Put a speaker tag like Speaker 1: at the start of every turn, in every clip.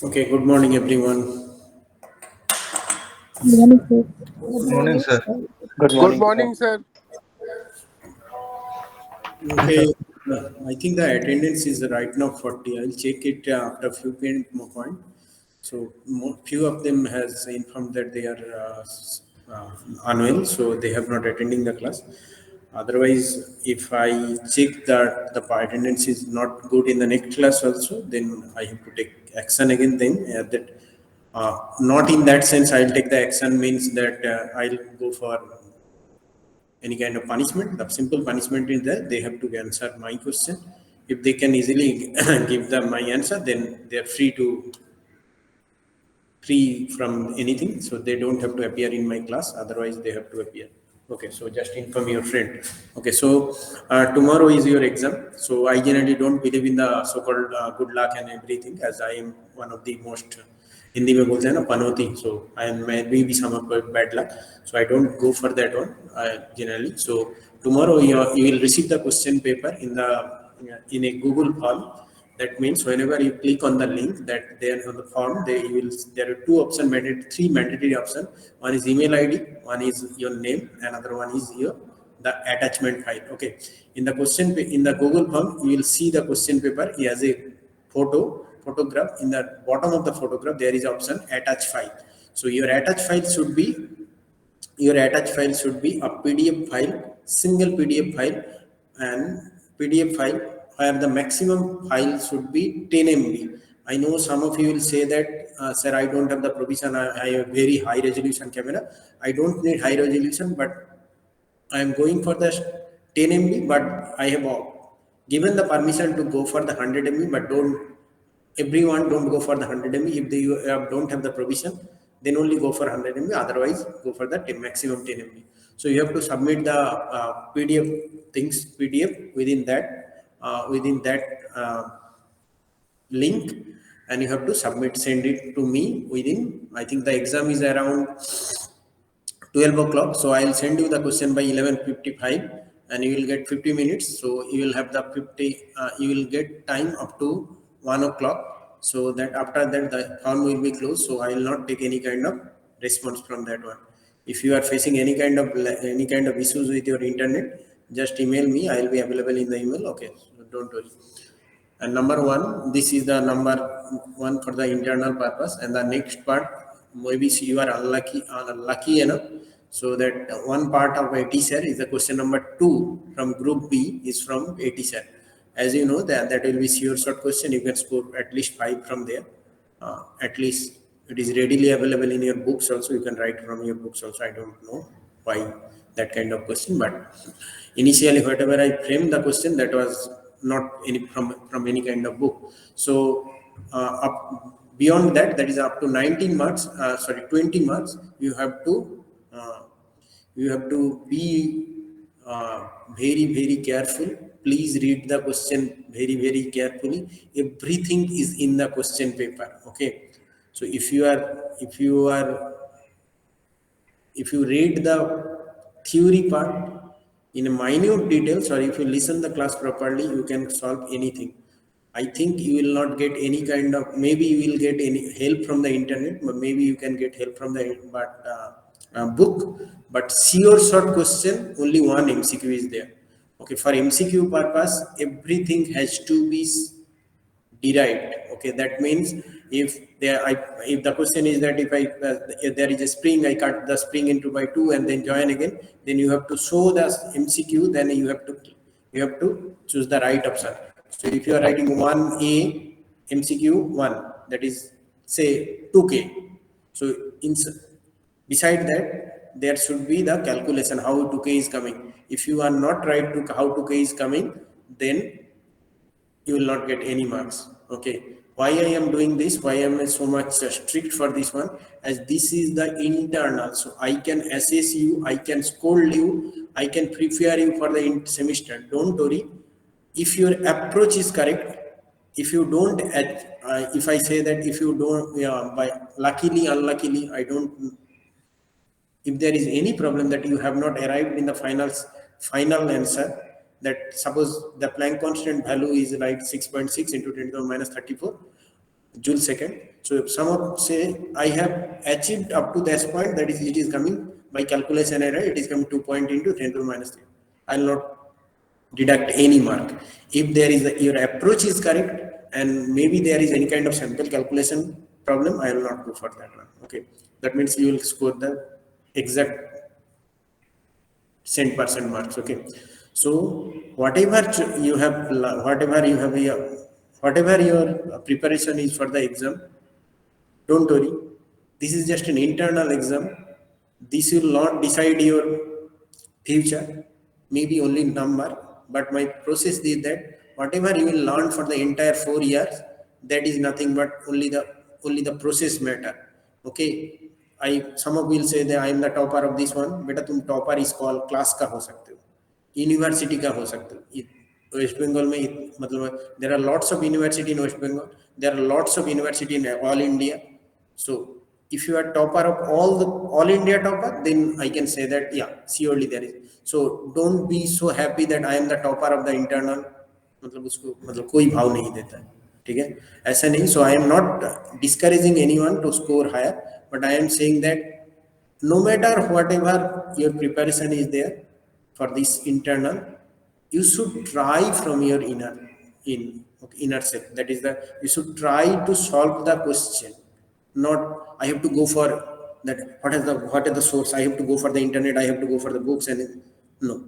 Speaker 1: Okay, good morning, everyone.
Speaker 2: Morning, sir.
Speaker 3: Good morning, sir.
Speaker 4: Good
Speaker 5: Good
Speaker 4: morning, sir.
Speaker 5: morning, sir.
Speaker 1: Okay, I think the attendance is right now 40. I'll check it after a few more point. So few of them has informed that they are unwell, so they have not attending the class. Otherwise, if I check that the attendance is not good in the next class also, then I have to take action again. Then that not in that sense, I'll take the action means that I'll go for any kind of punishment. The simple punishment is that they have to answer my question. If they can easily give them my answer, then they are free from anything. So they don't have to appear in my class. Otherwise, they have to appear. Okay, so just inform your friend. Okay, so tomorrow is your exam. So I generally don't believe in the so-called good luck and everything, as I am one of the most Hindi में बोलते हैं ना पनौती सो आई मैं भी some of bad luck, so I don't go for that one generally. So tomorrow you will receive the question paper in a Google form. That means whenever you click on the link that there on the form, there are two options, three mandatory options. One is email ID, one is your name, another one is the attachment file. Okay, in the Google form you will see the question paper. He has a photograph. In the bottom of the photograph there is option attach file. So your attached file should be a PDF file, single PDF file, and PDF file where the maximum file should be 10 MB. I know some of you will say that, sir, I don't have the provision. I have very high resolution camera. I don't need high resolution, but I am going for the 10 MB, but I have given the permission to go for the 100 MB, but everyone don't go for the 100 MB. If they don't have the provision, then only go for 100 MB. Otherwise, go for the maximum 10 MB. So you have to submit the PDF within that link, and you have to send it to me within. I think the exam is around 12 o'clock. So I'll send you the question by 11:55 and you will get 50 minutes. So you will have the you will get time up to 1 o'clock. So that after that the form will be closed. So I will not take any kind of response from that one. If you are facing any kind of issues with your internet, just email me. I will be available in the email. Okay, so don't worry. And number one, this is the number one for the internal purpose. And the next part, maybe you are unlucky enough. So that one part of AT sir is the question number 2 from group B is from AT sir. As you know that will be sure short question. You can score at least 5 from there. At least it is readily available in your books also. You can write from your books also. I don't know why that kind of question, but initially whatever I framed the question, that was not any from any kind of book. So beyond that, that is up to 19 marks, 20 marks. You have to be very careful. Please read the question very carefully. Everything is in the question paper. Okay, so if you read the theory part in a minute details, or if you listen the class properly, you can solve anything. I think you will not get any kind of, maybe you will get any help from the internet, but maybe you can get help from the book. But sure short question, only one MCQ is there. Okay, for MCQ purpose, everything has to be derived. Okay, that means if the question is that if there is a spring, I cut the spring into by 2 and then join again, then you have to show the MCQ, then you have to choose the right option. So if you are writing 1A MCQ 1, that is say 2K. So beside that, there should be the calculation how 2K is coming. If you are not right to how 2K is coming, then you will not get any marks. Okay, why I am doing this, why I am so much strict for this one, as this is the internal. So I can assess you, I can scold you, I can prepare you for the semester. Don't worry. If your approach is correct, if you don't if I say that if you don't, by luckily unluckily, I don't, if there is any problem that you have not arrived in the final answer, that suppose the Planck constant value is like 6.6 into 10 to the minus 34, joule second. So if some of say I have achieved up to this point, that is it is coming by calculation error, it is coming 2 point into 10 to the minus 3. I will not deduct any mark. If there is your approach is correct and maybe there is any kind of sample calculation problem, I will not go for that one. Okay, that means you will score the exact 100% marks. Okay, so whatever you have, whatever your preparation is for the exam, don't worry, this is just an internal exam. This will not decide your future, maybe only number, but my process is that whatever you will learn for the entire 4 years, that is nothing but only the process matter. Okay, I some of will say that I am the topper of this one. Beta तुम topper is called class का हो सकते हो, university का हो सकते हो। Waste Bengal में मतलब there are lots of university in West Bengal, there are lots of university in all India. So if you are topper of all India topper, then I can say that yeah, surely there is. So don't be so happy that I am the topper of the internal, मतलब उसको मतलब कोई भाव नहीं देता है, ठीक है, ऐसा नहीं. So I am not discouraging anyone to score higher, but I am saying that no matter whatever your preparation is there for this internal, you should try from your inner self. That is the, you should try to solve the question. Not I have to go for that, what is the source, I have to go for the internet, I have to go for the books, and no,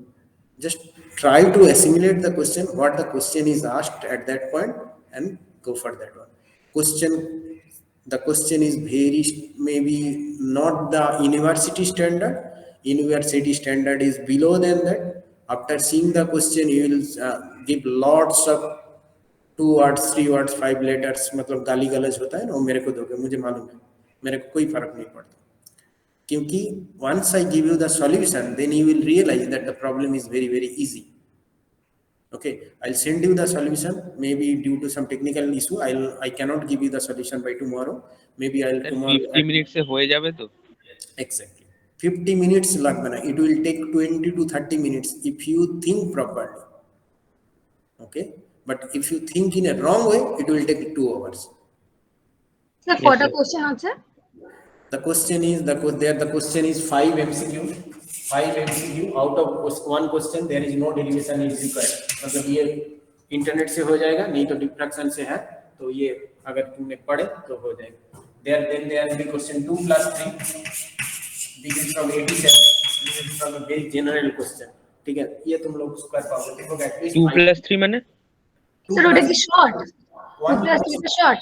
Speaker 1: just try to assimilate the question, what the question is asked at that point, and go for that one. The question is very, maybe not the university standard. University standard is below than that. After seeing the question, you will give lots of 2 words, 3 words, 5 letters, मतलब गाली गलौज होता है ना, वो मेरे को दोगे, मुझे मालूम है, मेरे को कोई फर्क नहीं पड़ता, क्योंकि once I give you the solution, then you will realize that the problem is very, very easy. Okay, I'll send you the solution. Maybe due to some technical issue, I cannot give you the solution by tomorrow. Maybe I'll tomorrow.
Speaker 2: 50 minutes से हो जावे तो.
Speaker 1: Exactly. 50 minutes लगता है. It will take 20 to 30 minutes if you think properly. Okay, but if you think in a wrong way, it will take 2 hours.
Speaker 3: Sir, what a question answer?
Speaker 1: The question is 5 MCQ. 5 MCQ out of one question there is no derivation is required. मतलब ये internet से हो जाएगा, नहीं तो diffraction से है, तो ये अगर तुमने पढ़े तो हो जाएगा. Then there will be question 2 plus 3. This is from 87. This is from a very general question. ठीक है, ये तुम लोग कर पाओगे. देखो at least
Speaker 2: 2 plus 3 माने?
Speaker 3: Sir, it is short. 2 plus 3 is short.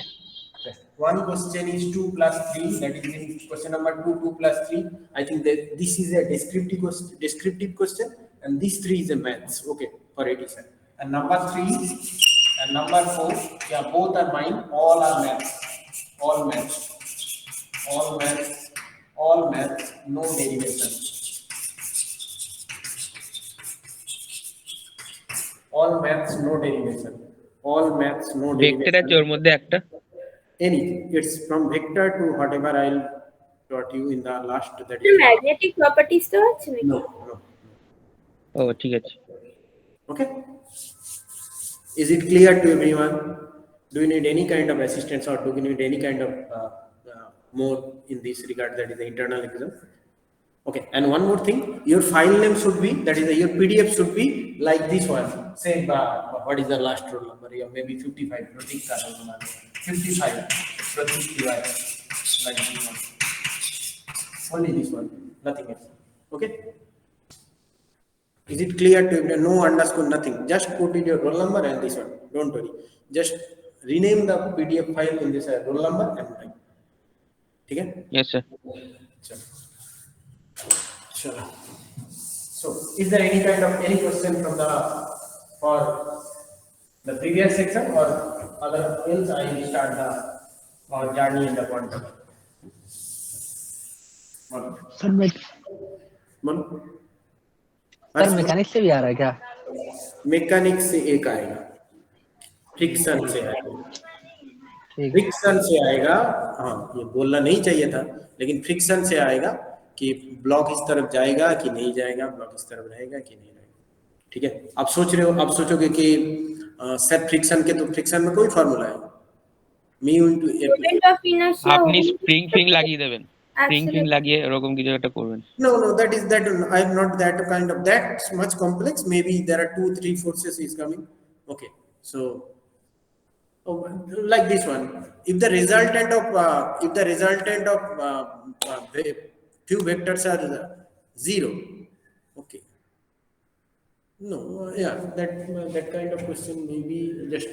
Speaker 1: One question is 2 plus 3. That is in question number 2. 2 plus 3. I think that this is a descriptive question, and this 3 is a maths. Okay, for 87. And number 3 and number 4, yeah, both are mine. All are maths. All maths. No derivation. All maths, no derivation.
Speaker 2: Vector আছে ওর মধ্যে একটা.
Speaker 1: Anything. It's from vector to whatever I'll taught you in the last. That
Speaker 4: is magnetic properties to আছে নাকি?
Speaker 1: No.
Speaker 2: Oh, ঠিক আছে.
Speaker 1: Okay. Is it clear to everyone? Do you need any kind of assistance, or do you need any kind of more in this regard? That is the internal exam. Okay. And one more thing, your file name should be, that is your PDF should be like this one. Say what is the last roll number? Yeah, maybe 55. 55. Like this one. Only this one. Nothing else. Okay. Is it clear to everyone? No underscore, nothing. Just put in your roll number and this one. Don't worry. Just rename the PDF file in this roll number and type. Okay?
Speaker 2: Yes, sir.
Speaker 1: Sure. So, is there any kind of any question from for the previous section, or other else I will start our journey in the quantum?
Speaker 5: Sir mechanics से भी आ रहा है क्या?
Speaker 1: Mechanics से एक आएगा, friction से आएगा. फ्रिक्शन से आएगा. हाँ, ये बोलना नहीं चाहिए था, लेकिन फ्रिक्शन से आएगा कि ब्लॉक इस तरफ जाएगा कि नहीं जाएगा, ब्लॉक इस तरफ रहेगा कि नहीं रहेगा. ठीक है, आप सोच रहे हो, आप सोचोगे कि सर फ्रिक्शन के तो फ्रिक्शन में कोई फार्मूला है, mu into f.
Speaker 4: Moment of inertia.
Speaker 2: আপনি স্প্রিং ফিং লাগিয়ে দেবেন, স্প্রিং ফিং
Speaker 4: Accelerator.
Speaker 2: লাগিয়ে এরকম কিছু একটা করবেন।
Speaker 1: No, that is that. I'm not that kind of that much complex. Maybe there are 2-3 forces is coming. Okay, so like this one. If the resultant of few vectors are zero, okay. No, yeah, that kind of question maybe just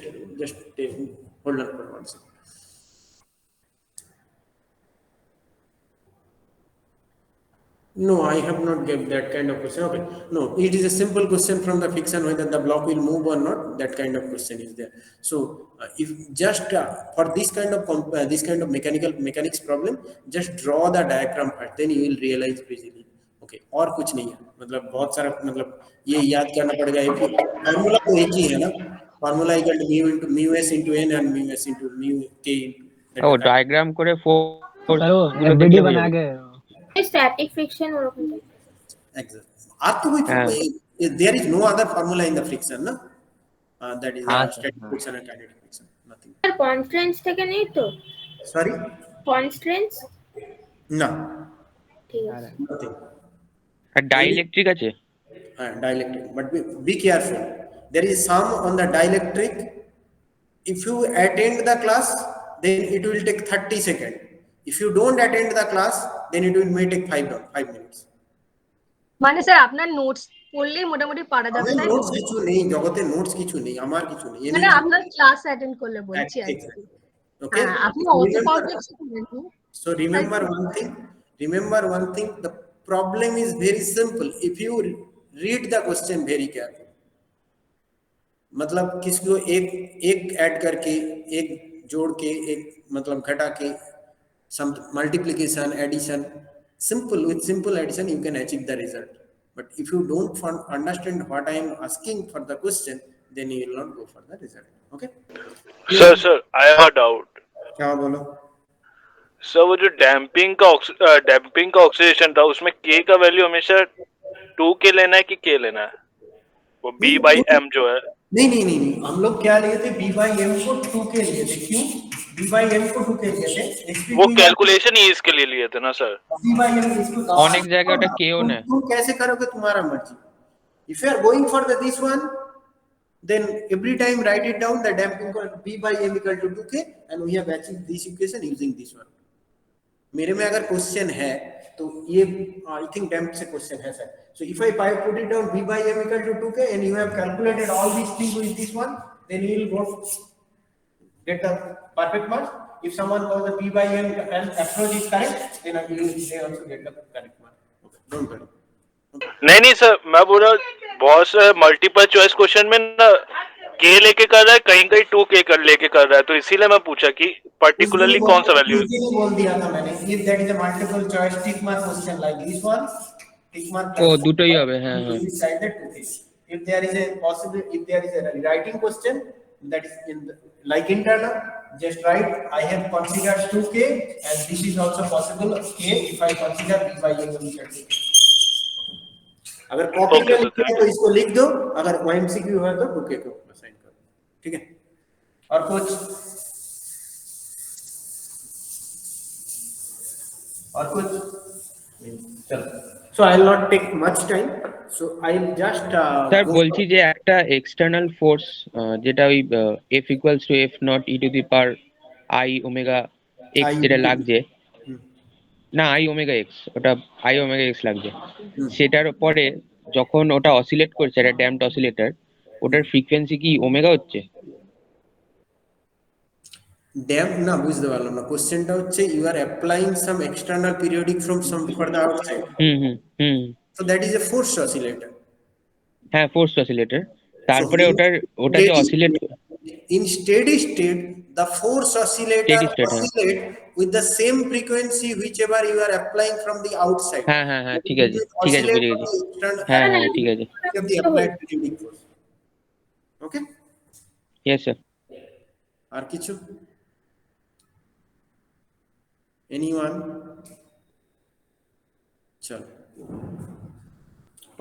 Speaker 1: hold on for 1 second. No, I have not given that kind of question. Okay, no, it is a simple question from the fiction whether the block will move or not. That kind of question is there. So, if just for this kind of mechanics problem, just draw the diagram first, then you will realize easily. Okay, और कुछ नहीं है, मतलब बहुत सारा मतलब ये याद करना पड़ेगा। फॉर्मूला तो एक ही है ना, formula equal to mu into mu S into N and mu S into mu के
Speaker 2: ও ডায়াগ্রাম করে ফোর্স
Speaker 5: सर वो एफडीडी बना के
Speaker 4: Static friction ওরকম type।
Speaker 1: Exactly. আর তো कोई there is no other formula in the friction, na? That is static friction and kinetic friction. Nothing.
Speaker 4: R constraints থেকে নেই তো?
Speaker 1: Sorry?
Speaker 4: Constraints?
Speaker 1: No.
Speaker 4: ঠিক আছে।
Speaker 1: Nothing.
Speaker 2: আর ডাইইলেকট্রিক আছে?
Speaker 1: Dielectric. But be careful. There is some on the dielectric. If you attend the class, then it will take 30 seconds. If you don't attend the class, then it may take 5 minutes.
Speaker 3: মানে sir আপনার notes পড়লেই মোটামুটি পারা যাবে
Speaker 1: আমার
Speaker 3: তাই তো?
Speaker 1: Notes কিছু নেই, জগতে নোটস কিছু নেই, আমার কিছু নেই।
Speaker 3: মানে আপনার ক্লাস অ্যাটেন্ড করলে বলছি আর কি।
Speaker 1: Okay.
Speaker 3: হ্যাঁ, আপনি অত কমপ্লেক্স করেন।
Speaker 1: So remember one thing, the problem is very simple. If you read the question very carefully, मतलब किसको एक ऐड करके, एक जोड़ के, एक मतलब घटा के, some multiplication, addition, with simple addition you can achieve the result. But if you don't understand what I am asking for the question, then you will not go for the result. Okay?
Speaker 6: Sir I have a doubt.
Speaker 1: क्या बोलो?
Speaker 6: Sir वो जो damping का oxidation था उसमें के का value हमेशा 2k लेना है कि k लेना है? वो b/m जो है।
Speaker 1: नहीं, हम लोग क्या लिए थे, b/m को 2k लिए थे। क्यों b/m को 2k लिए थे?
Speaker 6: वो कैलकुलेशन ही इसके लिए लिए थे ना सर?
Speaker 1: b/m इसको
Speaker 2: অনেক জায়গায় ওটা কেও না।
Speaker 1: तुम कैसे करोगे, तुम्हारा मर्जी। If you are going for this one, then every time write it down, the damping b/m equal to 2k, and we have achieved this equation using this one. मेरे में अगर क्वेश्चन है तो ये आई थिंक डैम्प से question है sir. So if I put it down b/m equal to 2k and you have calculated all these things with this one, then you will get the perfect mark. If someone calls the p/m and approach is correct, then they also get the correct mark. Okay, don't worry.
Speaker 6: नहीं sir, मैं बोल रहा बहुत से multiple choice question में ना k लेके कर रहा है, कहीं 2k कर लेके कर रहा है, तो इसीलिए मैं पूछा कि पर्टिकुलरली कौन सा वैल्यू है।
Speaker 1: बोल दिया था मैंने, if that is a multiple choice tick mark question like this one, tick mark
Speaker 2: ও দুটোই হবে, হ্যাঁ হ্যাঁ।
Speaker 1: decided to this. If there is a writing question that is like internal, just write I have considered 2k and this is also possible k if I consider b/m equal to k. अगर copy में लिखना है तो इसको लिख दो, अगर OMCQ है तो 2k को असाइन कर दो, ठीक है? और कुछ चलो, so I will not take much time, so I will just
Speaker 2: sir বলছি যে একটা এক্সটার্নাল ফোর্স যেটা ওই F equals to F naught e to the power I omega x যেটা লাগছে, না I omega x, ওটা I omega x লাগছে, সেটার পরে যখন ওটা অসিলেট করছে, একটা ড্যাম্পড অসিলেটর, ওটার ফ্রিকোয়েন্সি কি ওমেগা হচ্ছে?
Speaker 1: ড্যাম্প না, বুঝতে পারলাম না কোশ্চেনটা হচ্ছে you are applying some external periodic from some for the outside. So that is a force oscillator.
Speaker 2: হ্যাঁ, ফোর্স অসিলেটর। তারপরে ওটা যে oscillate
Speaker 1: in steady state, the force oscillator oscillate with the same frequency whichever you are applying from the outside.
Speaker 2: হ্যাঁ ঠিক আছে বুঝে গেছি। হ্যাঁ ঠিক আছে।
Speaker 1: the applied periodic force. Okay?
Speaker 2: Yes sir.
Speaker 1: আর কিছু? Anyone? Chalo.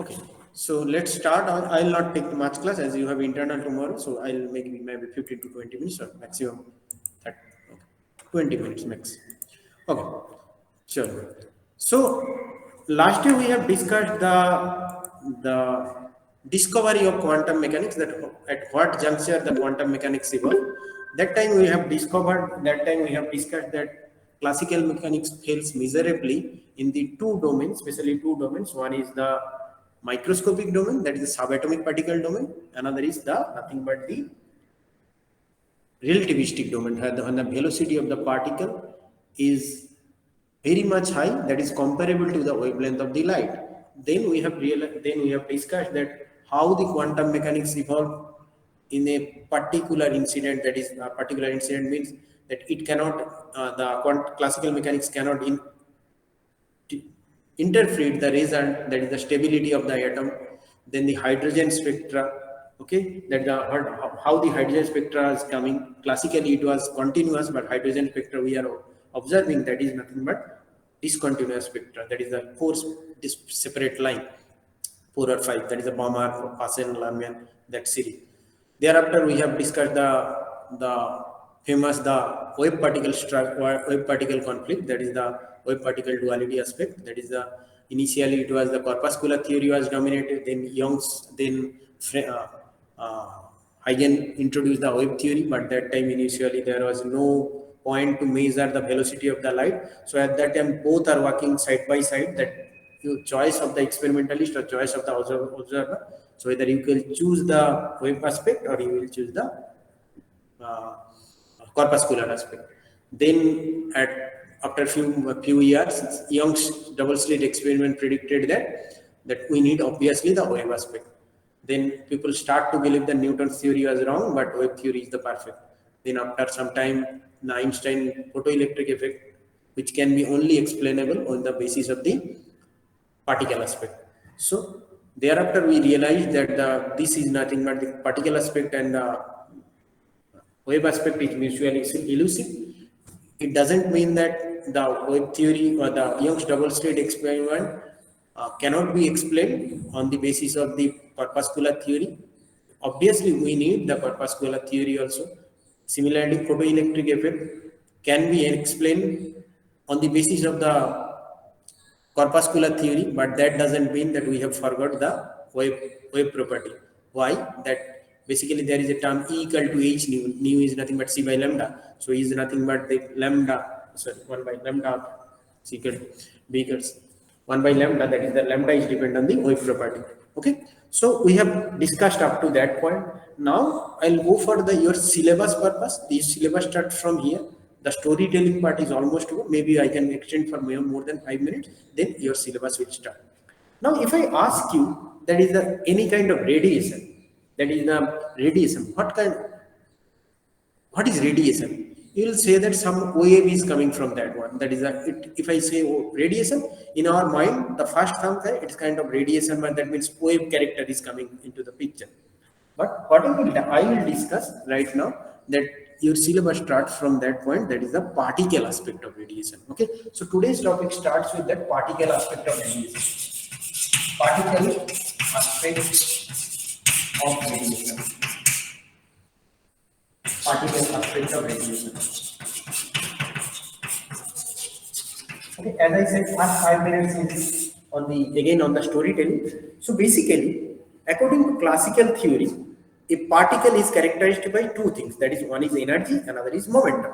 Speaker 1: Okay. So let's start. I'll not take much class as you have internal tomorrow. So I'll make maybe 15 to 20 minutes or maximum 30. Okay. 20 minutes max. Okay, sure. So last year we have discussed the discovery of quantum mechanics, that at what juncture the quantum mechanics evolved. That time we have discussed that classical mechanics fails miserably in the two domains, especially two domains. One is the microscopic domain, that is the subatomic particle domain. Another is the nothing but the relativistic domain, when the velocity of the particle is very much high, that is comparable to the wavelength of the light. Then we have discussed that how the quantum mechanics evolve in a particular incident. That is, a particular incident means that it cannot, classical mechanics cannot interpret the result, that is the stability of the atom. Then the hydrogen spectra, okay, that how the hydrogen spectra is coming. Classically it was continuous, but hydrogen spectra we are observing that is nothing but discontinuous spectra, that is the four separate line, 4 or 5, that is the Balmer, Paschen, Lamian, that series. Thereafter we have discussed the famous wave particle conflict, that is the wave particle duality aspect. That is the initially it was the corpuscular theory was dominated, then Huygens introduced the wave theory, but that time initially there was no point to measure the velocity of the light. So at that time both are working side by side, that your choice of the experimentalist or choice of the observer. So whether you can choose the wave aspect or you will choose the corpuscular aspect. Then after few years, Young's double slit experiment predicted that we need obviously the wave aspect. Then people start to believe that Newton's theory was wrong, but wave theory is the perfect. Then after some time, the Einstein photoelectric effect, which can be only explainable on the basis of the particle aspect. So thereafter we realized that this is nothing but the particle aspect and the wave aspect is mutually elusive. It doesn't mean that the wave theory or the Young's double slit experiment cannot be explained on the basis of the corpuscular theory. Obviously, we need the corpuscular theory also. Similarly, photoelectric effect can be explained on the basis of the corpuscular theory, but that doesn't mean that we have forgot the wave property. Why? That basically there is a term E equal to H nu. Nu is nothing but C by lambda. So E is nothing but the lambda, 1 by lambda, C equal to B equals 1 by lambda, that is the lambda is dependent on the wave property. Okay. So we have discussed up to that point. Now I'll go for your syllabus purpose. The syllabus starts from here. The storytelling part is almost over. Maybe I can extend for more than 5 minutes. Then your syllabus will start. Now, if I ask you that is any kind of radiation, that is the radiation. What is radiation? You will say that some wave is coming from that one. That is if I say radiation, in our mind, the first comes that it's kind of radiation, but that means wave character is coming into the picture. But what I will discuss right now, that your syllabus starts from that point, that is the particle aspect of radiation. Okay, so today's topic starts with that particle aspect of radiation. Particle aspect of radiation. Particle aspect of radiation. Okay, as I said, first 5 minutes is on the storytelling. So basically, according to classical theory, a particle is characterized by two things. That is, one is energy, another is momentum.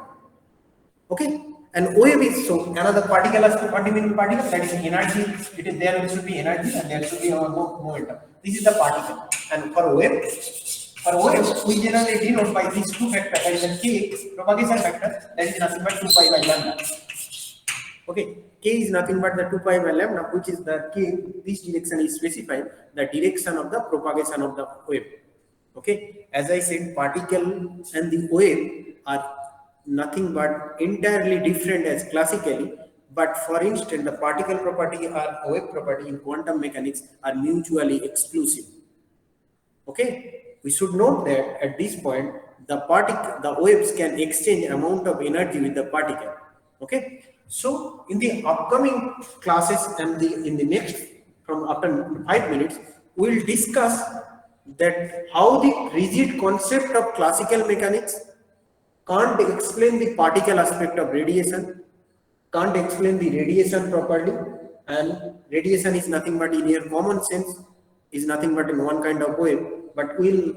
Speaker 1: Okay, and wave is so another particle aspect. What do you mean particle? That is energy. It is there should be energy and there should be momentum. This is the particle. And for wave, we generally denote by these two factors. That is the k propagation factor. That is nothing but 2 pi by lambda. Okay, k is nothing but the 2 pi by lambda, which is the k. This direction is specified the direction of the propagation of the wave. Okay, as I said, particle and the wave are nothing but entirely different as classically, but for instance, the particle property or wave property in quantum mechanics are mutually exclusive. Okay, we should note that at this point, the waves can exchange amount of energy with the particle. Okay, so in the upcoming classes and in the next, from after 5 minutes, we will discuss that how the rigid concept of classical mechanics can't explain the particle aspect of radiation, can't explain the radiation properly, and radiation is nothing but in your common sense is nothing but in one kind of wave. But we'll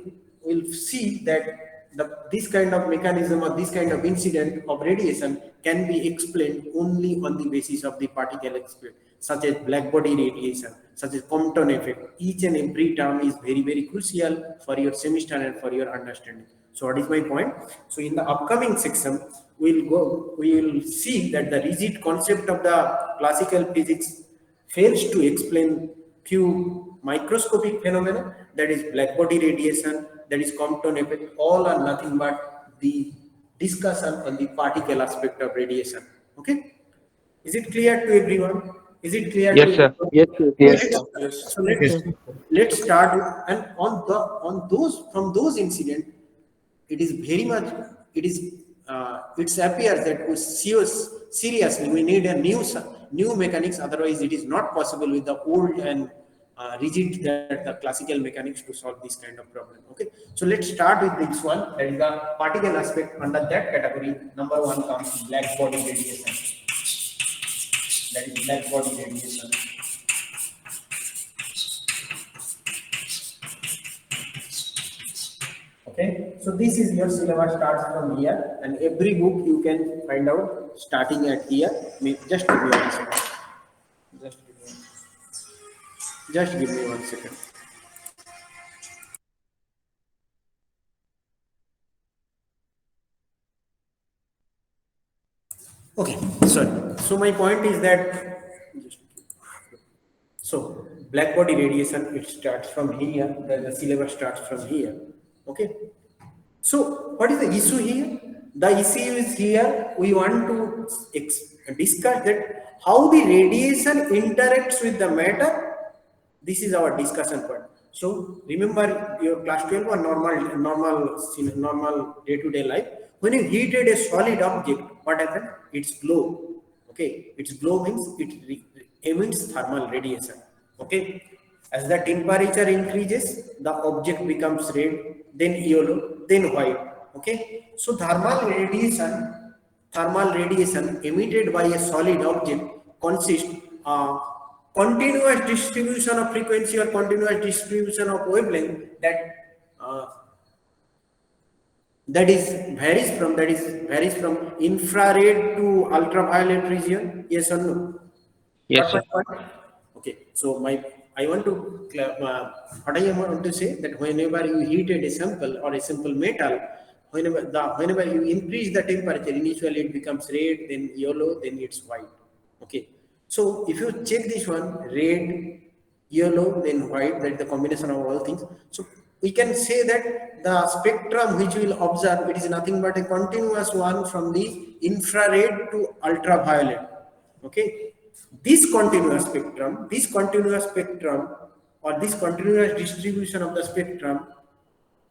Speaker 1: see that this kind of mechanism or this kind of incident of radiation can be explained only on the basis of the particle experience, such as black body radiation, such as Compton effect. Each and every term is very, very crucial for your semester and for your understanding. So what is my point? So in the upcoming section, we will see that the rigid concept of the classical physics fails to explain few microscopic phenomena, that is black body radiation, that is Compton effect, all are nothing but the discussion on the particle aspect of radiation. Okay, is it clear to everyone? Is it clear
Speaker 2: Yes,
Speaker 1: to
Speaker 2: sir.
Speaker 1: everyone?
Speaker 5: Yes,
Speaker 1: So let's start with, and on those, from those incidents, it is very much, it is it appears that we seriously we need a new mechanics, otherwise it is not possible with the old and rigid that the classical mechanics to solve this kind of problem. Okay, so let's start with this one, that is the particle aspect. Under that category, number one comes black body radiation, that is black body radiation. Okay, so this is your syllabus starts from here, and every book you can find out starting at here. Just give me 1 second. Just give me 1 second. Okay, sorry. So my point is that, so black body radiation, it starts from here, the syllabus starts from here. Okay, so what is the issue here? The issue is here, we want to discuss that how the radiation interacts with the matter. This is our discussion point. So remember your class 12 or normal day-to-day life. When you heated a solid object, what happens? It's glow. Okay, its glow means it emits thermal radiation. Okay, as the temperature increases, the object becomes red, then yellow, then white. Okay, so thermal radiation emitted by a solid object consists continuous distribution of frequency or continuous distribution of wavelength that varies from infrared to ultraviolet region. Yes or no?
Speaker 2: Yes, sir.
Speaker 1: Okay, so I want to what I want to say that whenever you heated a sample or a simple metal, whenever you increase the temperature, initially it becomes red, then yellow, then it's white. Okay, so if you check this one, red, yellow, then white, that is the combination of all things. So we can say that the spectrum which we will observe, it is nothing but a continuous one from the infrared to ultraviolet. Okay, this continuous spectrum or this continuous distribution of the spectrum,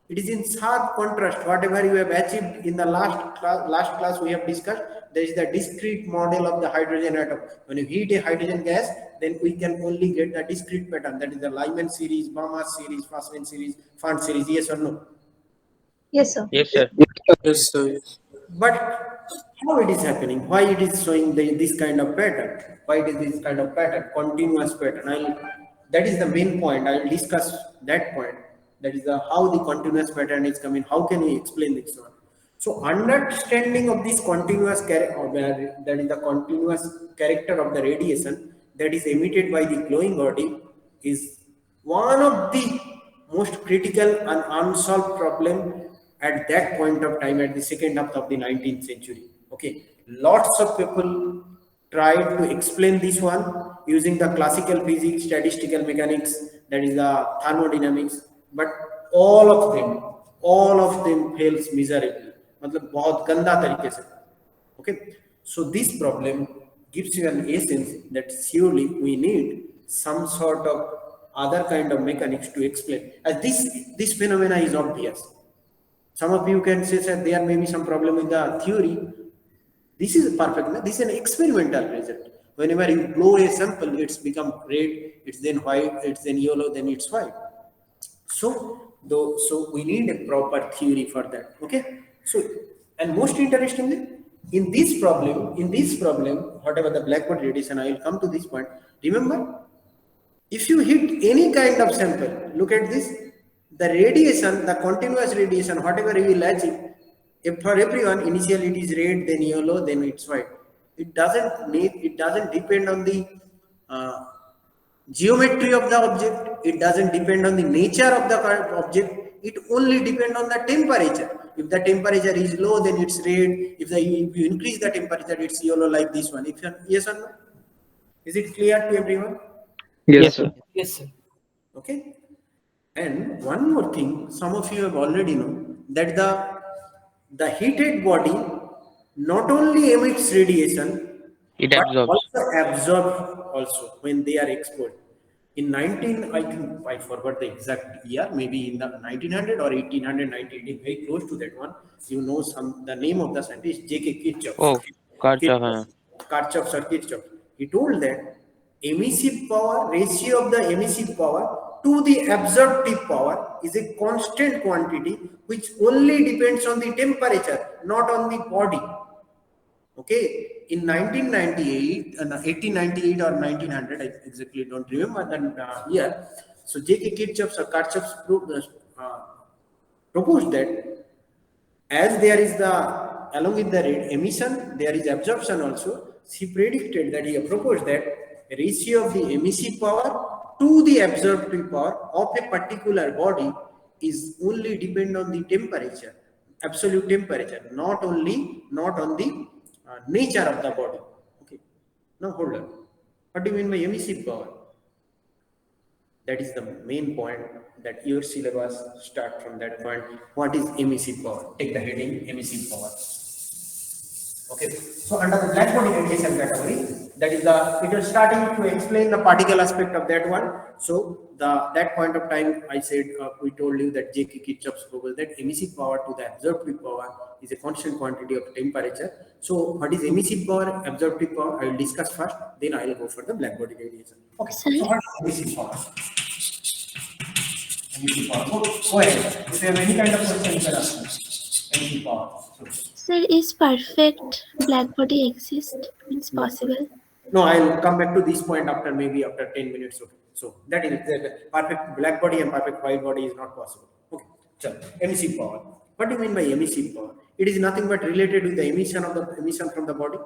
Speaker 1: it is in sharp contrast whatever you have achieved in the last class we have discussed. There is the discrete model of the hydrogen atom. When you heat a hydrogen gas, then we can only get the discrete pattern, that is the Lyman series, Balmer series, Fassmann series, Fund series. Yes or no?
Speaker 3: Yes, sir.
Speaker 2: Yes, sir.
Speaker 7: Yes, sir.
Speaker 1: But how it is happening? Why it is showing this kind of pattern? Why it is this kind of pattern? Continuous pattern. That is the main point. I will discuss that point. That is how the continuous pattern is coming. How can we explain this one? So understanding of this continuous character, that is the continuous character of the radiation that is emitted by the glowing body, is one of the most critical and unsolved problem at that point of time, at the second half of the 19th century. Okay, lots of people tried to explain this one using the classical physics, statistical mechanics, that is the thermodynamics, but all of them fails miserably. मतलब बहुत गंदा तरीके से. Okay, so this problem gives you an essence that surely we need some sort of other kind of mechanics to explain. As this phenomena is obvious. Some of you can say that there may be some problem with the theory. This is perfect. This is an experimental result. Whenever you blow a sample, it's become red, it's then white, it's then yellow, then it's white. So we need a proper theory for that. Okay. So And most interestingly, in this problem, whatever the black body radiation, I will come to this point. Remember, if you hit any kind of sample, look at this, the radiation, the continuous radiation, whatever you will achieve, if for everyone, initially it is red, then yellow, then it's white. It doesn't depend on the geometry of the object. It doesn't depend on the nature of the object. It only depends on the temperature. If the temperature is low, then it's red. If you increase the temperature, it's yellow like this one. Yes or no? Is it clear to everyone?
Speaker 2: Yes, sir.
Speaker 5: Yes, sir.
Speaker 1: Okay. And one more thing, some of you have already known that the heated body not only emits radiation,
Speaker 2: It
Speaker 1: but
Speaker 2: absorbs.
Speaker 1: also absorb also when they are exposed. In I forgot the exact year, maybe in the 1900 or 1890, very close to that one. You know the name of the scientist, J.K. Kirchhoff.
Speaker 2: Oh, Kirchhoff,
Speaker 1: Kirchhoff or Kirchhoff. He told that emissive power, ratio of the emissive power to the absorptive power is a constant quantity which only depends on the temperature, not on the body. Okay, in 1898 or 1900, I exactly don't remember the year. So J.K. Kirchhoff or Kirchhoff proposed that as there is along with the emission, there is absorption also. He predicted that, he proposed that ratio of the emissive power to the absorptive power of a particular body is only depend on the temperature, absolute temperature, not on the nature of the body. Okay. Now hold on. What do you mean by emissive power? That is the main point that your syllabus start from that point. What is emissive power? Take the heading emissive power. Okay. So under the black body radiation category, that is it is starting to explain the particle aspect of that one. So that point of time, I said we told you that J.K. Kirchhoff's proposed that emissive power to the absorptive power is a constant quantity of temperature. So what is emissive power, absorptive power? I will discuss first, then I will go for the black body radiation. Okay. So what is emissive power? Emissive power. Go ahead. If you have any kind of question, you can ask me. Emissive power.
Speaker 7: Sir, is perfect black body exist? It's possible.
Speaker 1: No, I will come back to this point after 10 minutes. Okay. So that is the perfect black body and perfect white body is not possible. Okay. So emissive power. What do you mean by emissive power? It is nothing but related with the emission from the body.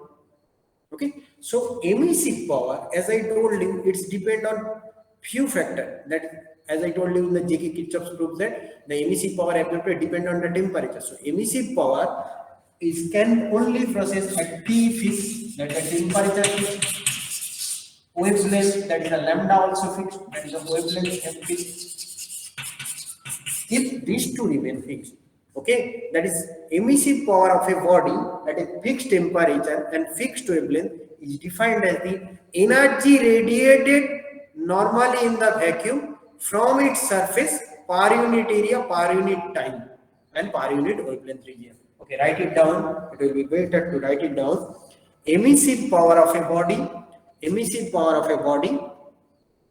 Speaker 1: Okay. So emissive power, as I told you, it's depend on few factors. That, as I told you in the J.K. Kirchhoff's proof, that the emissive power absorption depend on the temperature. So emissive power can only process at T fixed, that is the temperature fixed, wavelength, that is a lambda also fixed, that is a wavelength M fixed. If these two remain fixed, okay, that is emissive power of a body at a fixed temperature and fixed wavelength is defined as the energy radiated normally in the vacuum from its surface per unit area, per unit time, and per unit wavelength region. Okay, write it down. It will be better to write it down. Emissive power of a body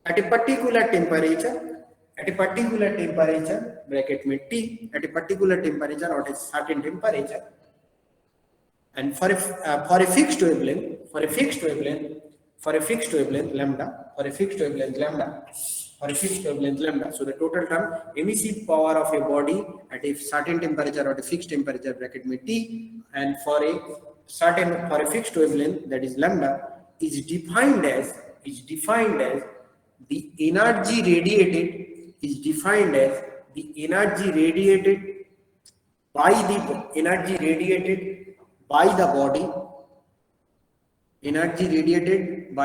Speaker 1: at a particular temperature, bracket में T, at a particular temperature or a certain temperature, and for a fixed wavelength lambda, so the total term emissive power of a body at a certain temperature or a fixed temperature, bracket में T, and for a fixed wavelength, that is lambda, is defined as the energy radiated by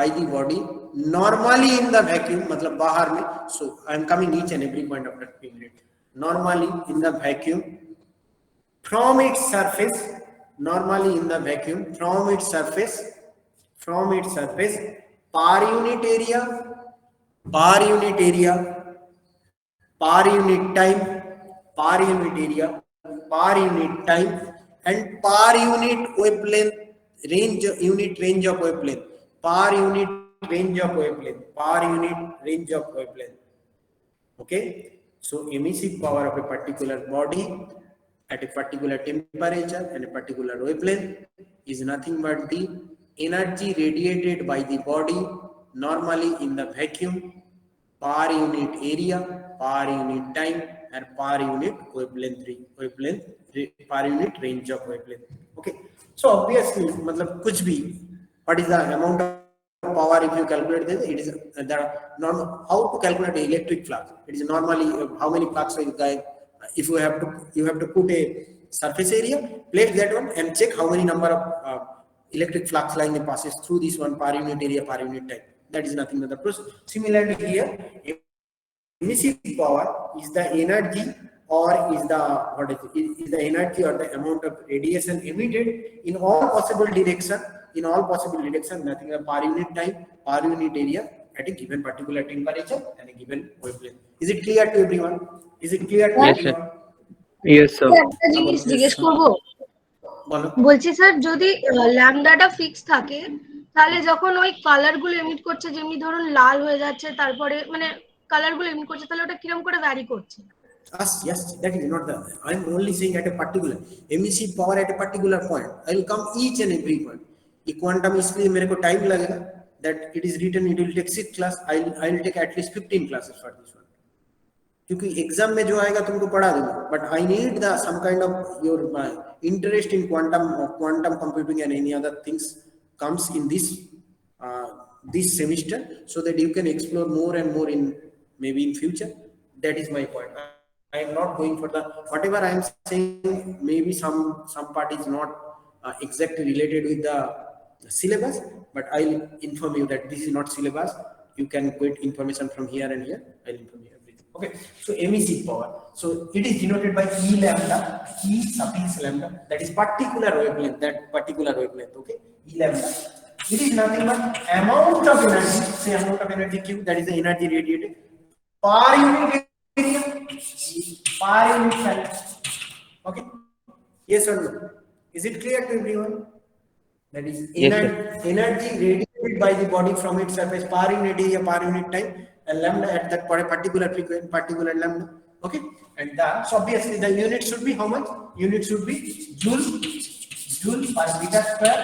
Speaker 1: the body normally in the vacuum, मतलब बाहर में. So I am coming each and every point after 3 minutes. Normally in the vacuum from its surface, per unit area, per unit time, and per unit wavelength range of wavelength, per unit range of wavelength. Okay, so emissive power of a particular body at a particular temperature and a particular wavelength is nothing but the energy radiated by the body normally in the vacuum per unit area, per unit time, and per unit wavelength, per unit range of wavelength. Okay, so obviously, मतलब कुछ भी, what is the amount of power if you calculate this? It is the normal. How to calculate the electric flux? It is normally how many flux you guys. If you have to put a surface area, place that one, and check how many number of electric flux line passes through this one per unit area, per unit time. That is nothing but the process. Similarly here, emissive power is the energy or is the energy or the amount of radiation emitted in all possible direction, nothing but per unit time, per unit area at a given particular temperature and a given wavelength. Is it clear to everyone? Is it clear to
Speaker 2: Yes,
Speaker 1: everyone?
Speaker 8: Yes, sir.
Speaker 3: একটা জিনিস জিজ্ঞেস করবো,
Speaker 1: বলো।
Speaker 3: বলছি sir যদি ল্যামডাটা fix থাকে তাহলে যখন ওই কালার গুলো এমিট করছে, যেমনি ধরুন লাল হয়ে যাচ্ছে, তারপরে মানে কালার গুলো এমিট করছে, তাহলে ওটা কিরকম করে ভ্যারি করছে?
Speaker 1: Yes, that is not the. I am only saying at a particular emissive power at a particular point. I will come each and every point. ये quantum इसलिए मेरे को time लगेगा. That it is written, it will take 6 class. I will take at least 15 classes for this one. क्योंकि exam में जो आएगा तुमको पढ़ा दूंगा. But I need the some kind of your interest in quantum computing and any other things comes in this semester, so that you can explore more and more in maybe in future. That is my point. I am not going for the whatever I am saying. Maybe some part is not exactly related with the syllabus, but I'll inform you that this is not syllabus. You can get information from here and here. I'll inform you everything. Okay. So emissive power. So it is denoted by E lambda, E suffix lambda. That is particular wavelength. That particular wavelength. Okay. E lambda. It is nothing but amount of energy. Say amount of energy Q. That is the energy radiated per unit area, per unit size. Okay. Yes or no? Is it clear to everyone? That is energy radiated by the body from its surface per unit area, per unit time, and lambda at that particular frequency, particular lambda. Okay. And so obviously the unit should be how much? Unit should be joule per meter square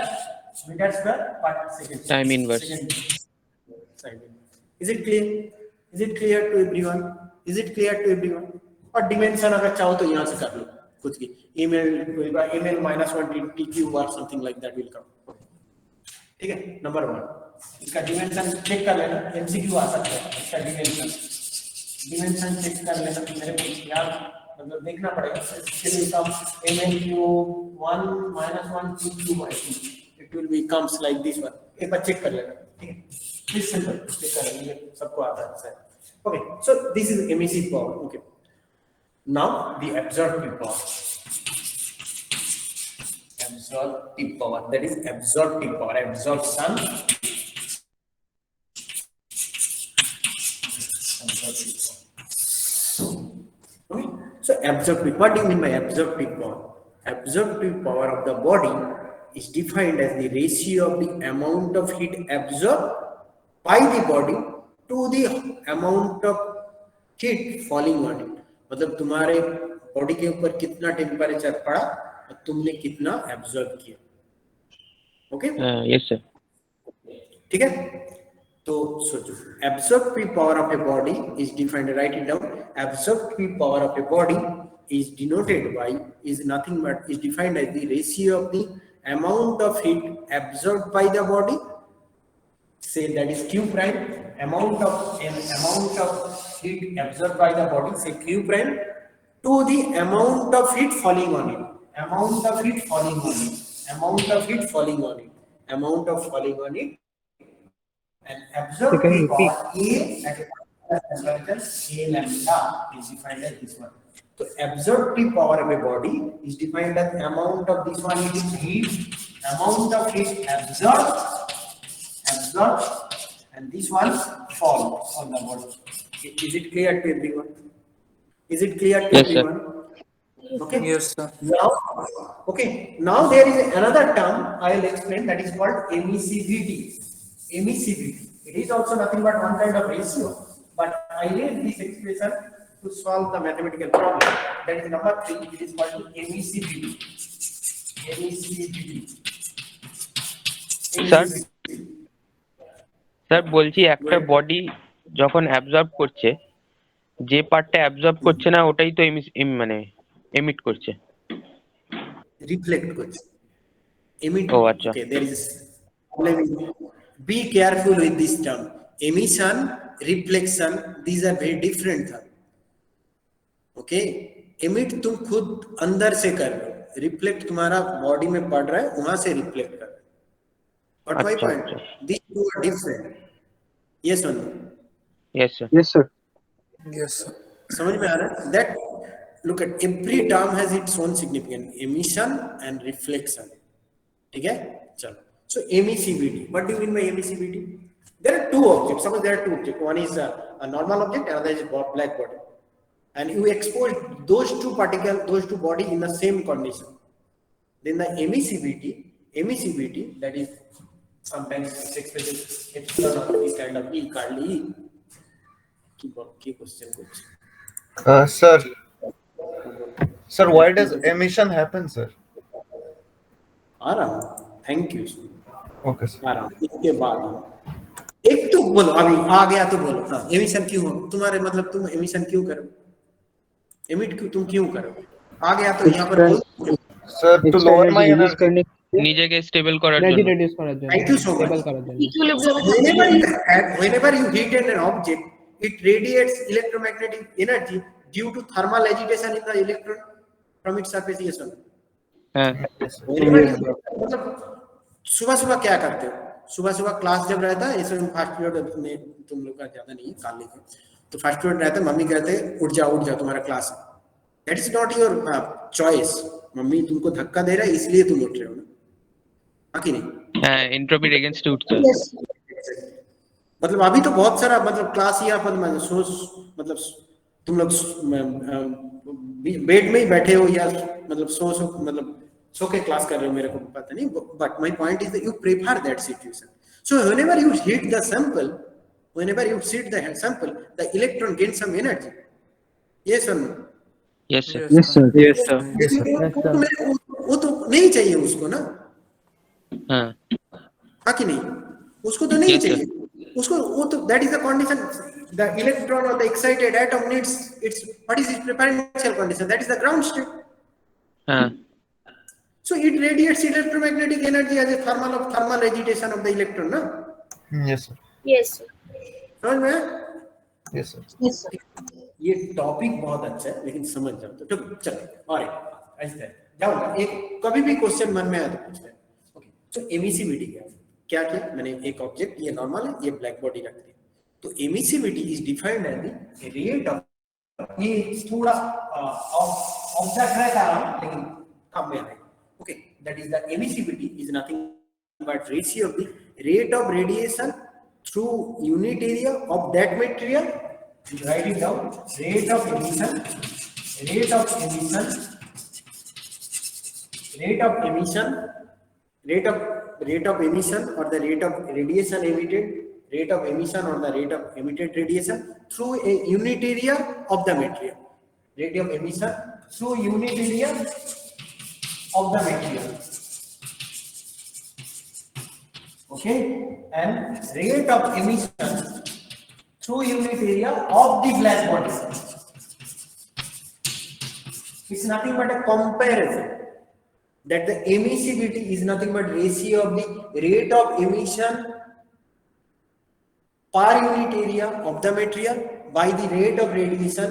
Speaker 1: per second.
Speaker 2: Time inverse.
Speaker 1: Is it clear? Is it clear to everyone? Is it clear to everyone? और dimension अगर चाहो तो यहाँ से कर लो कुछ भी. ml -1 TQ or something like that will come. ठीक है. नंबर 1 इसका dimension चेक कर लेना. MCQ आ सकता है इसका dimension चेक कर लेना. मेरे को यार मतलब देखना पड़ेगा. इसके लिए कम ml1 -1 TQ it will be comes like this one. एक बार चेक कर लेना. ठीक है. This simple चेक कर लेना. ये सबको आता है. Okay, so this is emissive power. Okay, now the absorptive power. Absorptive power, that is absorptive power, absorption. Okay, so absorptive, what do you mean by absorptive power? Absorptive power of the body is defined as the ratio of the amount of heat absorbed by the body to the amount of heat falling on it. मतलब तुम्हारे body के ऊपर कितना temperature पड़ा और तुमने कितना absorb किया. ओके.
Speaker 2: Yes sir.
Speaker 1: ठीक है. तो सोचो absorptive power of a body is defined. Write it down. Absorptive power of a body is denoted by is nothing but is defined as the ratio of the amount of heat absorbed by the body. Say that is Q prime, amount of heat absorbed by the body, say Q prime, to the amount of heat falling on it. Amount of heat falling on it. Amount of heat falling on it. Amount of falling on it. And absorptive power A at a temperature A lambda is defined as this one. So absorptive power of a body is defined as amount of this one, it is heat, amount of heat absorbed, and this one fall on the body. Is it clear to everyone? Is it clear to everyone? Okay.
Speaker 8: Yes, sir.
Speaker 1: Now there is another term I will explain, that is called emissivity. Emissivity. It is also nothing but one kind of ratio, but I need this expression to solve the mathematical problem. That is number 3. It is called MECBD. MECBD.
Speaker 2: Sir বলছি একটা body যখন absorb করছে, যে পার্টটা absorb করছে না ওটাই তো মানে এমিট করছে,
Speaker 1: রিফ্লেক্ট করছে, emit.
Speaker 2: ও আচ্ছা।
Speaker 1: Okay, there is be careful with this term. Emission, reflection, these are very different terms. Okay, emit तुम खुद अंदर से कर रहे हो, रिफ्लेक्ट तुम्हारा बॉडी में पड़ रहा है, वहां से रिफ्लेक्ट कर रहे हो. But my
Speaker 2: अच्छा,
Speaker 1: point,
Speaker 2: अच्छा।
Speaker 1: these two are different. Yes or no?
Speaker 2: Yes sir.
Speaker 5: Yes, sir.
Speaker 1: समझ में आ रहा है? That look at every term has its own significance. Emission and reflection. ठीक है? चलो. So MECBD. What do you mean by MECBD? There are two objects. Suppose there are two objects. One is a normal object, another is black body. And you expose those two particles, those two bodies in the same condition. Then the MECBD, that is sometimes expresses epsilon or this kind of E, curly E. Keep question.
Speaker 8: Sir, why does emission happen, sir?
Speaker 1: आ रहा हूँ. Thank you.
Speaker 8: Okay, sir.
Speaker 1: आ रहा हूँ. इसके बाद एक तो बोलो, अभी आ गया तो बोलो. हाँ, एमिशन क्यों हो? तुम्हारे मतलब तुम एमिशन क्यों करो? एमिट क्यों तुम क्यों करो? आ गया तो यहाँ पर बोलो.
Speaker 8: Sir, to lower my energy.
Speaker 2: নিজেকে স্টেবল করার জন্য।
Speaker 1: Thank you so much. Whenever you heat an object, it radiates electromagnetic energy due to thermal agitation in the electron from its surface. Yes or no?
Speaker 2: हाँ।
Speaker 1: मतलब सुबह सुबह क्या करते हो? सुबह सुबह क्लास जब रहता है, ऐसे फर्स्ट पीरियड में तुम लोग का ज्यादा नहीं है, काल लिखे तो फर्स्ट पीरियड रहता है, मम्मी कहते हैं उठ जाओ तुम्हारा क्लास है. That is not your choice. Mummy तुमको धक्का दे रहा है इसलिए तुम उठ रहे हो ना, बाकी नहीं.
Speaker 2: हाँ, एंट्रोपी अगेंस्ट उठते हैं।
Speaker 1: मतलब अभी तो बहुत सारा मतलब क्लास या पर मतलब तुम लोग बेड में ही बैठे हो या मतलब मतलब सो के क्लास कर रहे हो, मेरे को पता नहीं. But my point is that you prefer that situation. So whenever you heat the sample, whenever you heat the sample, the electron gains some energy. Yes or no?
Speaker 2: Yes sir.
Speaker 5: Yes, sir.
Speaker 8: Yes, sir.
Speaker 1: वो तो नहीं चाहिए उसको ना,
Speaker 2: हाँ।
Speaker 1: बाकी नहीं, उसको तो नहीं
Speaker 2: Yes, sir.
Speaker 1: चाहिए उसको. वो तो that is the condition. The electron or the excited atom needs its what is its preferential condition? That is the ground state.
Speaker 2: हाँ।
Speaker 1: So it radiates electromagnetic energy as a thermal agitation of the electron, ना?
Speaker 8: Yes, sir.
Speaker 4: Yes, sir.
Speaker 1: समझ में?
Speaker 8: Yes, sir.
Speaker 1: ये topic बहुत अच्छा है, लेकिन समझ जाओ तो ठीक. चलो और ऐसे जाओ ना, एक कभी भी क्वेश्चन मन में आया तो पूछते हैं. ओके, तो एमिसिविटी क्या मैंने एक ऑब्जेक्ट, ये नॉर्मल है, ये ब्लैक बॉडी रखती है, तो emissivity is defined as the rate of, ये थोड़ा ऑब्जेक्ट रहता है लेकिन कम में आएगा. Okay, that is the emissivity is nothing but ratio of the rate of radiation through unit area of that material. You write it down. Rate of emission or the rate of radiation emitted, rate of emission or the rate of emitted radiation through a unit area of the material. Rate of emission through unit area of the material. Okay, and rate of emission through unit area of the black body. It's nothing but a comparison. That the emissivity is nothing but ratio of the rate of emission per unit area of the material by the rate of radiation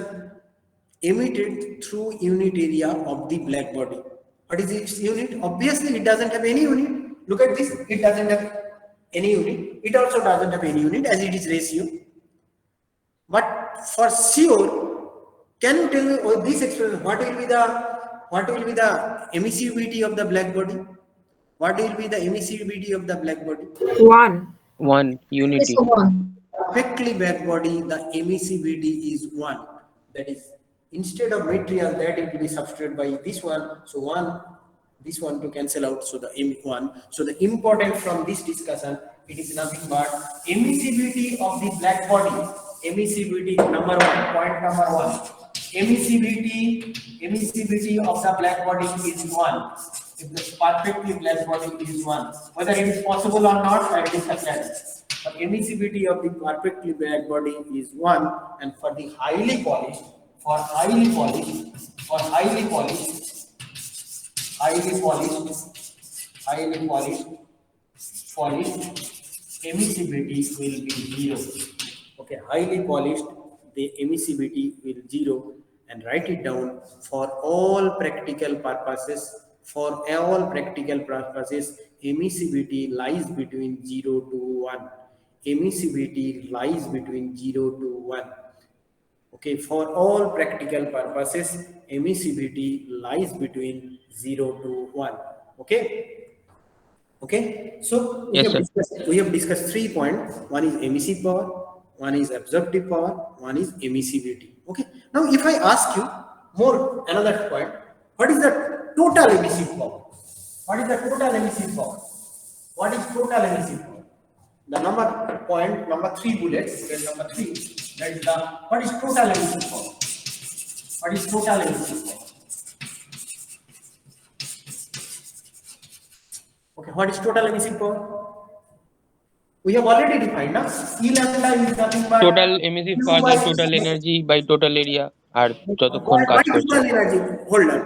Speaker 1: emitted through unit area of the black body. What is its unit? Obviously, it doesn't have any unit. Look at this. It doesn't have any unit. It also doesn't have any unit as it is ratio. But for sure, can you tell me this expression? What will be the emissivity of the black body? What will be the emissivity of the black body?
Speaker 2: 1 unity.
Speaker 1: Perfectly black body, the emissivity is 1. That is, instead of material, that it will be substituted by this one. So 1. This one to cancel out, so the M1. So the important from this discussion, it is nothing but emissivity of the black body. Emissivity number 1, point number 1. emissivity of the black body is 1. If the perfectly black body is 1, whether it is possible or not, I discuss that. But emissivity of the perfectly black body is 1, and for the highly polished, emissivity will be 0. Okay, highly polished, the emissivity will 0, and write it down for all practical purposes. For all practical purposes, emissivity lies between 0 to 1. Emissivity lies between 0 to 1. Okay, for all practical purposes, emissivity lies between 0 to 1. Okay. Okay, so
Speaker 2: Yes, sir.
Speaker 1: we have discussed 3 points. One is emissive power, one is absorptive power, one is emissivity. Okay, now if I ask you another point, what is the total emissive power? What is the total emissive power? What is total emissive power? The number 3 bullets, number 3, that is the, what is total emissive power? What is total emissive power? Okay, what is total emissive power? We have already defined, na? E lambda is nothing but
Speaker 2: total emissive power by total energy by total area আর যতক্ষণ
Speaker 1: Why
Speaker 2: কাজ করছে
Speaker 1: total energy? Hold on.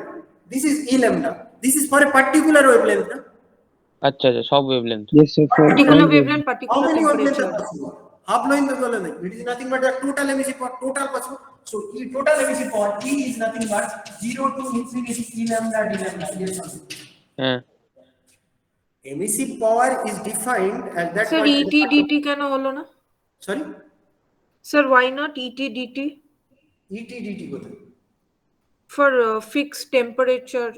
Speaker 1: This is E lambda. This is for a particular wavelength, na?
Speaker 2: আচ্ছা আচ্ছা সব wavelength
Speaker 5: Yes, sir. For
Speaker 9: Particular
Speaker 5: all
Speaker 9: wavelength,
Speaker 1: How
Speaker 9: particular
Speaker 1: many wavelengths are
Speaker 9: temperature.
Speaker 1: possible? Half line wavelength. It is nothing but the total emissive power, total possible. So E total emissive power, E is nothing but 0 to infinity E lambda d lambda. Yes, sir.
Speaker 2: হ্যাঁ
Speaker 1: Emissive power is defined as that.
Speaker 9: Sir,
Speaker 1: point-
Speaker 9: ET DT কেন হলো না?
Speaker 1: Sorry?
Speaker 9: Sir, why not ET DT?
Speaker 1: ET DT কোথায়?
Speaker 9: For fixed temperature.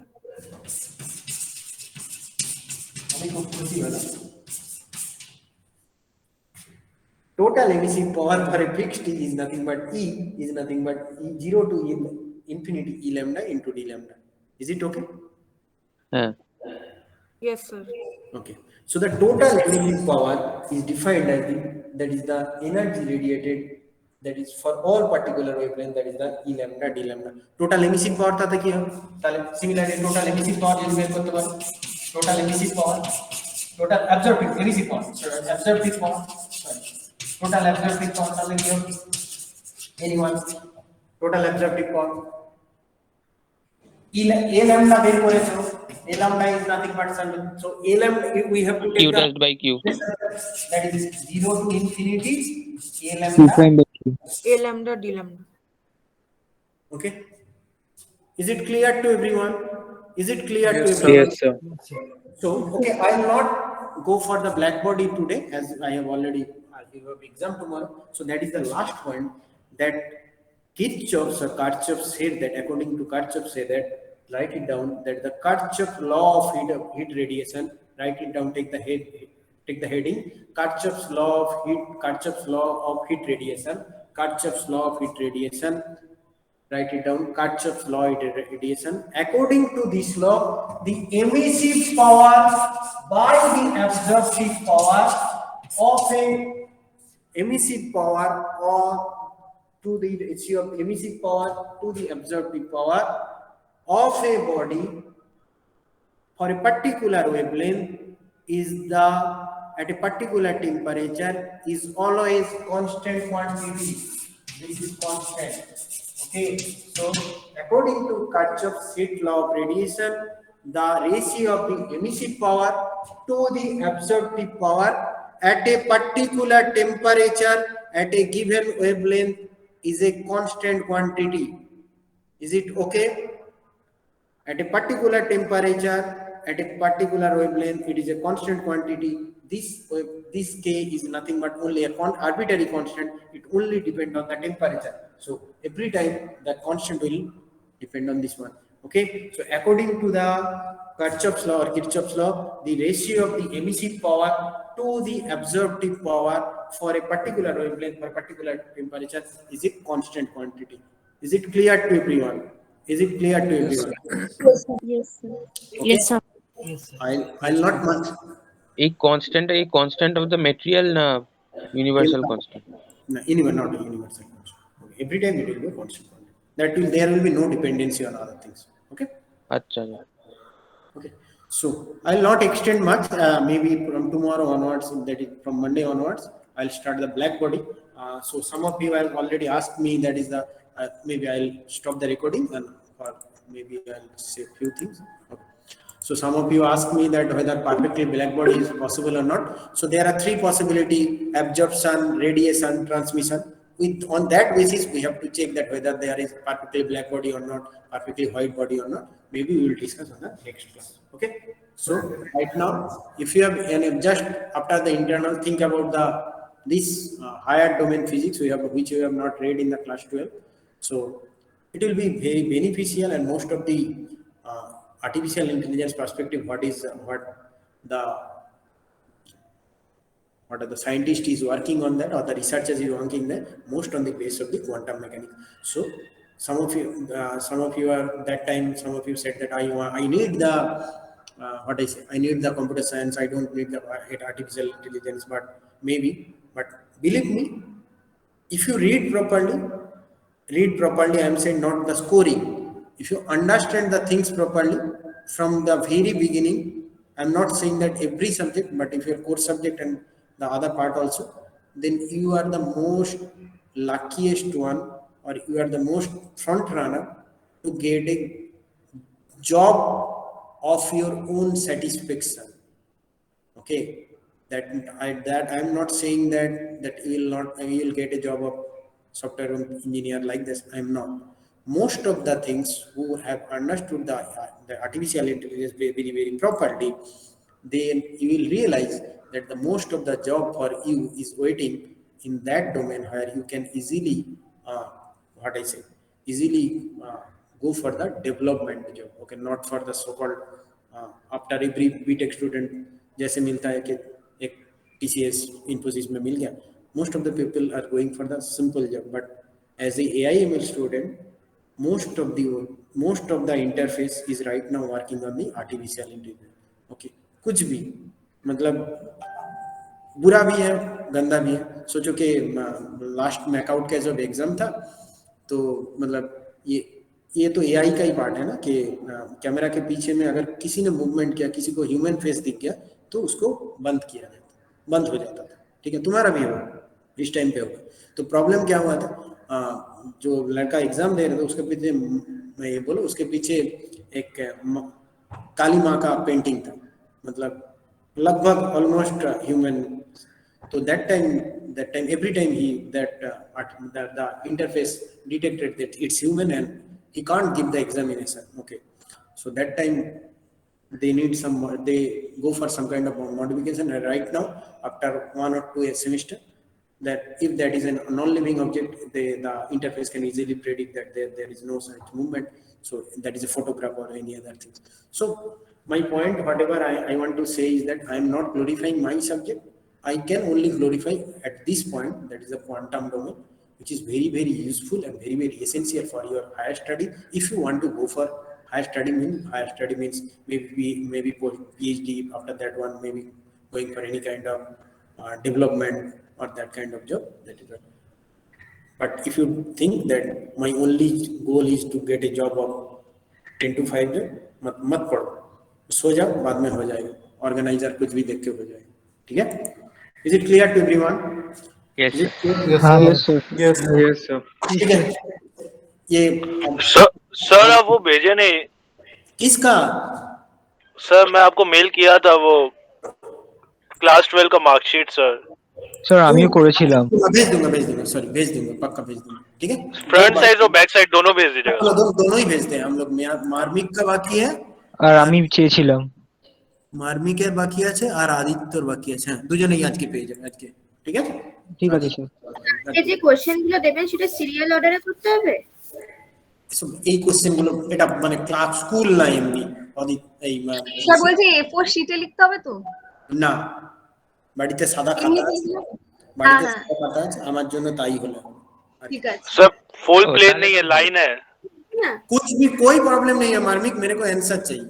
Speaker 1: আমি খুব খুশি হলাম। Total emissive power for a fixed T is nothing but E is nothing but E 0 to infinity E lambda into D lambda. Is it okay?
Speaker 2: হ্যাঁ
Speaker 9: Yes, sir.
Speaker 1: Okay. So the total emissive power is defined as that is the energy radiated, that is for all particular wavelength, that is the E lambda D lambda. Total emissive power তাতে কি হবে? তাহলে similarly total emissive power যদি বের করতে পারো, total emissive power, total absorptive emissive power, absorptive power, sorry. Total absorptive power তাহলে কি হবে? Anyone? Total absorptive power. A lambda বের করেছো, A lambda is nothing but something. So A lambda we have to
Speaker 2: q
Speaker 1: take
Speaker 2: dash by q
Speaker 1: that is 0 to infinity A
Speaker 5: Q
Speaker 1: lambda.
Speaker 5: prime by Q.
Speaker 9: A lambda D lambda.
Speaker 1: Okay. Is it clear to everyone? Is it clear to everyone?
Speaker 5: Yes, sir.
Speaker 1: So, okay, I will not go for the black body today as I have already, I have exam tomorrow. So that is the last point, that Kirchhoff or Kirchhoff said that, according to Kirchhoff say that, write it down, that the Kirchhoff law of heat radiation, write it down, take the heading, Kirchhoff's law of heat radiation, Kirchhoff's law of heat radiation. Write it down, Kirchhoff's law of radiation. According to this law, the emissive power by the absorptive power of a emissive power or to the ratio of emissive power to the absorptive power of a body for a particular wavelength is the at a particular temperature is always constant quantity. This is constant. Okay, so according to Kirchhoff's heat law of radiation, the ratio of the emissive power to the absorptive power at a particular temperature at a given wavelength is a constant quantity. Is it okay? At a particular temperature at a particular wavelength, it is a constant quantity. This K is nothing but only a arbitrary constant. It only depends on the temperature. So every time that constant will depend on this one. Okay. So according to the Kirchhoff's law or Kirchhoff's law, the ratio of the emissive power to the absorptive power for a particular wavelength for a particular temperature is a constant quantity. Is it clear to everyone? Is it clear to everyone?
Speaker 7: Yes, sir.
Speaker 1: Okay.
Speaker 7: Yes, sir.
Speaker 1: I'll not much.
Speaker 2: এই constant of the material না universal constant
Speaker 1: No, anyway, not a universal constant. Okay. Every time it will be a constant quantity. there will be no dependency on other things. Okay.
Speaker 2: আচ্ছা
Speaker 1: Okay. So I'll not extend much. Maybe from tomorrow onwards, that is from Monday onwards, I'll start the black body. So some of you have already asked me. That is the maybe I'll stop the recording and or maybe I'll say a few things. Okay. So some of you asked me that whether perfectly black body is possible or not. So there are three possibility: absorption, radiation, transmission. On that basis, we have to check that whether there is perfectly black body or not, perfectly white body or not. Maybe we will discuss on the next class. Okay. So right now, if you have just after the internal, think about this higher domain physics which you have not read in the class 12. So it will be very beneficial, and most of the artificial intelligence perspective, what are the scientist is working on that, or the researchers is working there, most on the base of the quantum mechanics. So some of you are that time, some of you said that I need the I need the computer science, I don't need the artificial intelligence, but believe me, if you read properly, I am saying not the scoring. If you understand the things properly from the very beginning, I'm not saying that every subject, but if your core subject and the other part also, then you are the most luckiest one, or you are the most front runner to get a job of your own satisfaction. Okay, that I'm not saying that you will get a job of software engineer like this. I'm not. Most of the things who have understood the artificial intelligence very, very properly, then you will realize that the most of the job for you is waiting in that domain where you can easily go for the development job. Okay, not for the so-called after every BTech student जैसे मिलता है कि एक TCS Infosys में मिल गया. Most of the people are going for the simple job, but as a AI/ML student, most of the interface is right now working on the artificial intelligence. Okay, कुछ भी मतलब बुरा भी है, गंदा भी है. सोचो कि लास्ट मैकआउट का जब एग्जाम था, तो मतलब ये तो एआई का ही पार्ट है ना, कि कैमरा के पीछे में अगर किसी ने मूवमेंट किया, किसी को ह्यूमन फेस दिख गया, तो उसको बंद हो जाता था. ठीक है, तुम्हारा भी होगा, इस टाइम पे होगा. तो प्रॉब्लम क्या हुआ था, जो लड़का एग्जाम दे रहा था उसके पीछे, मैं ये बोलूं, उसके पीछे एक काली माँ का पेंटिंग था, मतलब लगभग ऑलमोस्ट ह्यूमन. तो that time every time the interface detected that it's human and he can't give the examination. Okay, so that time they go for some kind of modification. And right now, after 1 or 2 semester, that if that is a non-living object, the interface can easily predict that there is no such movement. So that is a photograph or any other thing. So my point, whatever I want to say is that I am not glorifying my subject. I can only glorify at this point, that is the quantum domain, which is very, very useful and very, very essential for your higher study. If you want to go for higher study means maybe PhD, after that one maybe going for any kind of development or that kind of job. That is it. But if you think that my only goal is to get a job of 10 to 5 job, मत पढ़ो, सो जाओ, बाद में हो जाएगा. Organiser कुछ भी देख के हो जाएगा. ठीक है? Is it clear to everyone?
Speaker 2: Yes, sir.
Speaker 8: Yes, sir.
Speaker 1: ठीक है. ये
Speaker 6: सर आप वो भेजे नहीं.
Speaker 1: किसका?
Speaker 6: सर मैं आपको मेल किया था वो क्लास 12 का मार्कशीट सर.
Speaker 5: স্যার আমিও করেছিলাম.
Speaker 1: भेज दूंगा, भेज दूंगा, पक्का भेज दूंगा. ठीक है,
Speaker 6: फ्रंट साइड और बैक साइड दोनों भेज दीजिएगा.
Speaker 1: दोनों ही भेजते हैं हम लोग. मार्मिक का बाकी है
Speaker 5: আর আমি চেয়েছিলাম.
Speaker 1: মার্মিকের বাকি আছে আর আদিত্যর বাকি আছে. হ্যাঁ, দুজনেই আজকে পেয়ে যাবে আজকে. ঠিক আছে,
Speaker 5: ঠিক আছে স্যার.
Speaker 4: এই যে কোশ্চেন গুলো দেবেন সেটা সিরিয়াল অর্ডারে করতে হবে.
Speaker 1: এই কোশ্চেন গুলো এটা মানে ক্লাস স্কুল না এমনি এই
Speaker 3: স্যার বলছি A4 শীটে লিখতে হবে তো?
Speaker 1: না, বাড়িতে সাদা খাতা আছে, আছে আমার জন্য, তাই হলো.
Speaker 3: ঠিক আছে
Speaker 6: सर फुल प्लेन नहीं है, लाइन है.
Speaker 1: कुछ भी कोई प्रॉब्लम नहीं है मार्मिक, मेरे को आंसर चाहिए.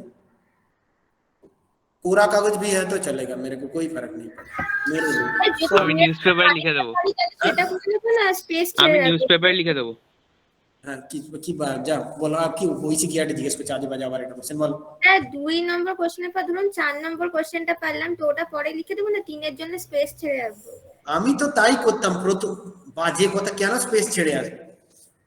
Speaker 1: पूरा कागज भी है तो चलेगा, मेरे को कोई फर्क नहीं पड़ता.
Speaker 2: আমি নিউজপেপার লিখে দেবো.
Speaker 4: সেটা করে নেব না, স্পেস
Speaker 2: আমি নিউজপেপার লিখে দেবো.
Speaker 1: হ্যাঁ কি যা বলো কি হইছে কি আটে জিজ্ঞেস করছে আজে বাজে আবার একটা কোশ্চেন বল।
Speaker 4: হ্যাঁ 2 নম্বর কোশ্চেনের পর ধরুন 4 নম্বর কোশ্চেনটা পারলাম তো ওটা পরে লিখে দেবো না 3 এর জন্য স্পেস ছেড়ে রাখবো?
Speaker 1: আমি তো তাই করতাম প্রথম বাজে কথা কেন স্পেস ছেড়ে আসবে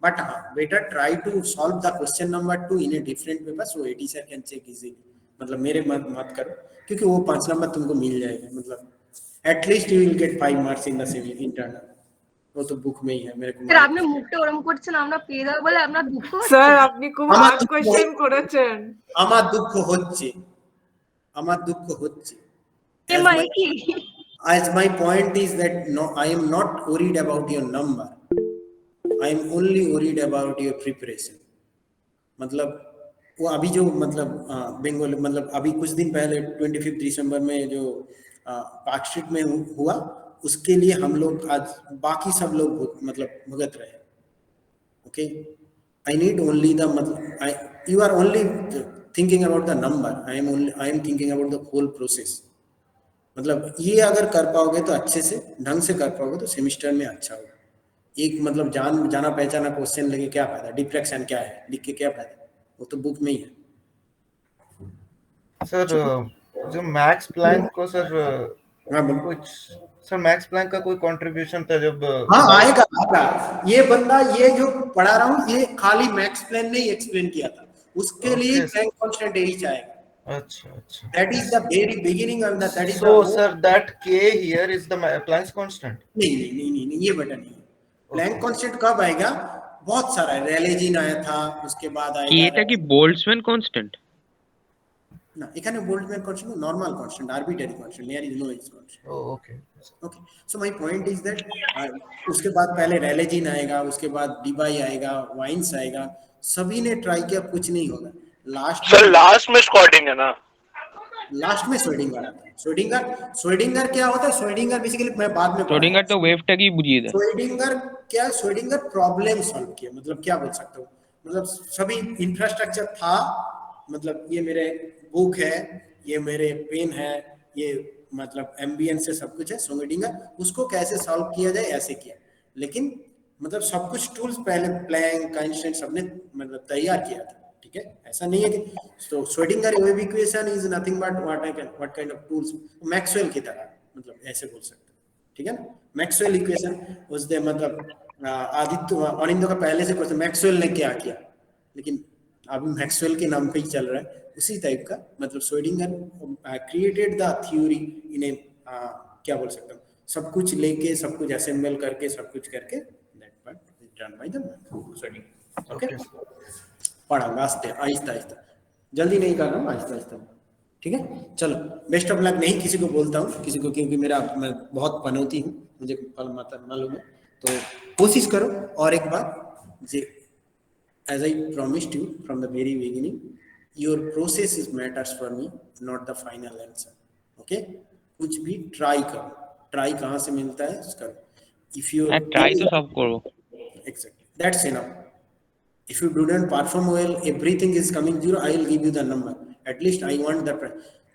Speaker 1: but better try to solve the question number 2 in a different paper so AT sir can check easily मतलब मेरे मत करो क्योंकि वो 5 नंबर तुमको मिल जाएगा मतलब at least you will get 5 marks in the semi internal वो तो बुक में ही है मेरे को
Speaker 3: স্যার আপনি মুখটা ওরম করছেন আমরা পেয়ে যাবো বলে আপনার দুঃখ হচ্ছে?
Speaker 9: স্যার আপনি খুব হার্ড কোশ্চেন করেছেন।
Speaker 1: আমার দুঃখ হচ্ছে
Speaker 3: এমআই কি
Speaker 1: as my point is that no I am not worried about your number I am only worried about your preparation मतलब वो अभी जो मतलब बंगाल मतलब अभी कुछ दिन पहले 25 दिसंबर में जो पार्क स्ट्रीट में हुआ उसके लिए हम लोग आज बाकी सब लोग मतलब भुगत रहे okay I need only the मतलब you are only thinking about the number I am thinking about the whole process मतलब ये अगर कर पाओगे तो अच्छे से ढंग से कर पाओगे तो सेमिस्टर में अच्छा होगा एक मतलब जाना पहचाना क्वेश्चन लेके क्या फायदा डिफ्रैक्शन क्या है लिख के क्या फायदा वो तो बुक में ही है।
Speaker 8: सर जो मैक्स प्लैंक को सर कुछ सर मैक्स प्लैंक का कोई कंट्रीब्यूशन था जब
Speaker 1: हाँ आएगा ये बंदा ये जो पढ़ा रहा हूँ ये खाली मैक्स प्लैंक ने ही एक्सप्लेन किया था उसके लिए प्लैंक कांस्टेंट यही आएगा।
Speaker 8: अच्छा
Speaker 1: that is the very beginning of the that is
Speaker 8: so
Speaker 1: the
Speaker 8: sir that k here is the Planck's constant
Speaker 1: नहीं ये बटन नहीं प्लैंक कांस्टेंट कब आएगा बहुत सारा है रेले जीन आया था उसके बाद आएगा
Speaker 2: এটা কি बोल्ट्जमैन कांस्टेंट
Speaker 1: ना এখানে Boltzmann constant normal constant arbitrary constant there is no is constant
Speaker 8: okay
Speaker 1: so my point is that उसके बाद पहले रेले जीन आएगा उसके बाद डीबाई आएगा वाइंस आएगा सभी ने ट्राई किया कुछ नहीं होगा
Speaker 6: लास्ट में स्कॉटिंग है ना
Speaker 1: लास्ट में श्रोडिंगर आता है श्रोडिंगर क्या होता है श्रोडिंगर बेसिकली मैं बाद में
Speaker 2: শ্রোডিঙ্গার তো ওয়েভটা কি বুঝিয়ে দেয়
Speaker 1: श्रोडिंगर प्रॉब्लम सॉल्व किया मतलब क्या बोल सकता हूँ मतलब सभी इंफ्रास्ट्रक्चर था मतलब ये मेरे बुक है ये मेरे पेन है ये मतलब एम्बियंस से सब कुछ है श्रोडिंगर उसको कैसे सॉल्व किया जाए ऐसे किया लेकिन मतलब सब कुछ टूल्स पहले प्लैंक आइंस्टाइन सबने मतलब तैयार किया था ठीक है ऐसा नहीं है कि तो Schrodinger wave equation is nothing but what kind of tools Maxwell की तरह मतलब ऐसे बोल सकते हैं ठीक है ना मैक्सवेल इक्वेशन उसने मतलब आदित्य अरिंदो का पहले से क्वेश्चन मैक्सवेल ने क्या किया लेकिन अभी मैक्सवेल के नाम पे ही चल रहा है उसी टाइप का मतलब श्रोडिंगर क्रिएटेड द थ्योरी इन ए क्या बोल सकता हूँ सब कुछ लेके सब कुछ असेंबल करके सब कुछ करके that part is done by the Schrodinger okay पढ़ाऊंगा आस्ते आहिस्ता आहिस्ता जल्दी नहीं कर रहा हूँ आहिस्ता आहिस्ता ठीक है चलो बेस्ट ऑफ लक नहीं किसी को बोलता हूँ किसी को क्योंकि मैं बहुत पनौती हूँ मुझे मालूम है तो कोशिश करो और एक बात as I promised you from the very beginning your process is matters for me not the final answer okay कुछ भी ट्राई करो ट्राई कहाँ से मिलता है करो इफ यू
Speaker 2: ट्राई तो सब करो
Speaker 1: exactly that's enough if you do not perform well everything is coming zero I will give you the number at least I want that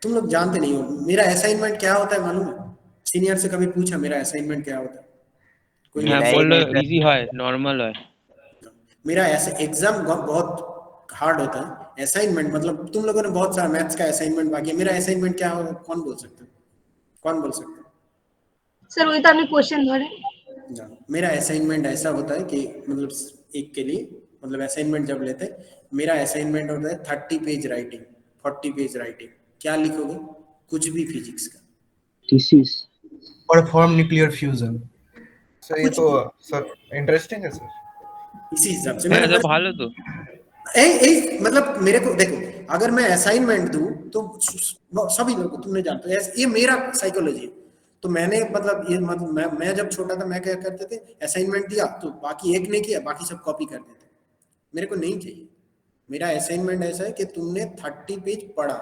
Speaker 1: तुम लोग जानते नहीं हो मेरा असाइनमेंट क्या होता है मालूम है सीनियर से कभी पूछा मेरा असाइनमेंट क्या होता है कोई
Speaker 2: बोल इजी है नॉर्मल है
Speaker 1: मेरा ऐसे एग्जाम बहुत हार्ड होता है असाइनमेंट मतलब तुम लोगों ने बहुत सारा मैथ्स का असाइनमेंट बाकी है मेरा असाइनमेंट क्या होगा कौन बोल सकता है
Speaker 3: सर वही तो आपने क्वेश्चन धरे
Speaker 1: मेरा असाइनमेंट ऐसा होता है कि मतलब एक के लिए मतलब असाइनमेंट जब लेते हैं मेरा असाइनमेंट होता है 30 पेज राइटिंग 40 पेज राइटिंग क्या लिखोगे कुछ भी फिजिक्स का
Speaker 5: thesis
Speaker 8: perform nuclear fusion sir ये तो सर इंटरेस्टिंग है सर
Speaker 1: इसी हिसाब से
Speaker 2: मैं तो भालो तो
Speaker 1: मतलब मेरे को देखो अगर मैं असाइनमेंट दूं तो सभी लोग तुमने जानते हो ये मेरा साइकोलॉजी है तो मैंने मतलब ये मतलब मैं जब छोटा था मैं क्या करते थे असाइनमेंट दिया तो बाकी एक ने किया बाकी सब कॉपी कर देते मेरे को नहीं चाहिए मेरा असाइनमेंट ऐसा है कि तुमने 30 पेज पढ़ा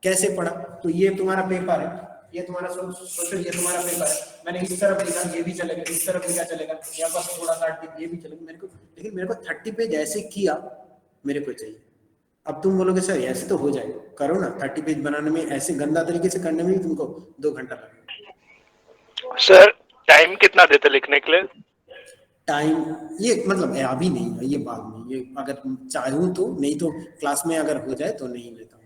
Speaker 1: कैसे पढ़ा तो ये तुम्हारा पेपर है ये तुम्हारा सोशल ये तुम्हारा पेपर है मैंने इस तरफ लिखा ये भी चलेगा इस तरफ लिखा चलेगा यहाँ पर थोड़ा काट दिया ये भी चलेगा मेरे को लेकिन मेरे को 30 पेज ऐसे किया मेरे को चाहिए अब तुम बोलोगे सर ऐसे तो हो जाएगा करो ना 30 पेज बनाने में ऐसे गंदा तरीके से करने में भी तुमको 2 घंटा लगेगा
Speaker 6: सर टाइम कितना देते लिखने के लिए
Speaker 1: टाइम ये मतलब अभी नहीं है ये बाद में ये अगर चाहूँ तो, नहीं तो क्लास में अगर हो जाए तो नहीं लेता हूँ,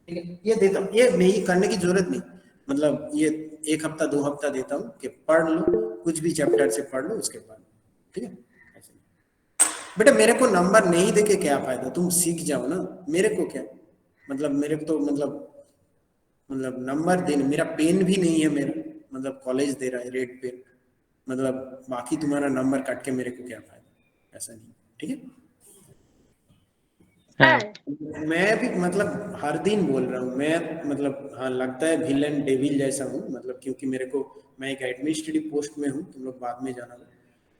Speaker 1: ठीक है। ये देता हूँ, ये नहीं करने की जरूरत नहीं, मतलब ये 1 हफ्ता 2 हफ्ता देता हूँ कि पढ़ लो, कुछ भी चैप्टर से पढ़ लो, उसके बाद, ठीक है। बेटा मेरे को नंबर नहीं देके क्या फायदा, तुम सीख जाओ ना, मेरे को क्या, मतलब मेरे को तो मतलब नंबर देने, मेरा पेन भी नहीं है मेरा, मतलब कॉलेज दे रहा है रेड पेन, मतलब बाकी तुम्हारा नंबर काट के मेरे को क्या फायदा, ऐसा नहीं, ठीक है।
Speaker 2: हाँ
Speaker 1: मैं भी मतलब हर दिन बोल रहा हूँ मैं, मतलब हाँ लगता है विलन डेविल जैसा हूँ, मतलब क्योंकि मेरे को, मैं एक एडमिनिस्ट्रेटिव पोस्ट में हूँ, तुम लोग बाद में जाना,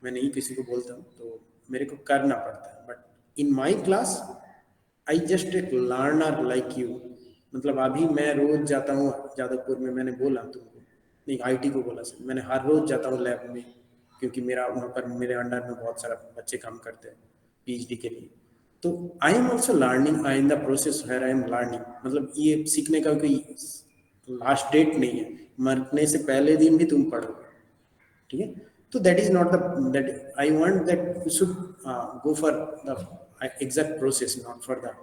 Speaker 1: मैं नहीं किसी को बोलता हूँ, तो मेरे को करना पड़ता है, but in my class I just एक लर्नर लाइक यू, मतलब अभी मैं रोज जाता हूँ जादवपुर में, मैंने बोला तुमको, नहीं आईटी को बोला सर, मैंने हर रोज जाता हूँ लैब में, क्योंकि मेरा वहाँ पर मेरे अंडर में बहुत सारा बच्चे काम करते हैं पीएचडी के लिए, तो I am also learning, I in the process where I am learning, मतलब ये सीखने का कोई लास्ट डेट नहीं है, मरने से पहले दिन भी तुम पढ़ोगे, ठीक है। तो that is not the, that I want that you should go for the exact process, not for the,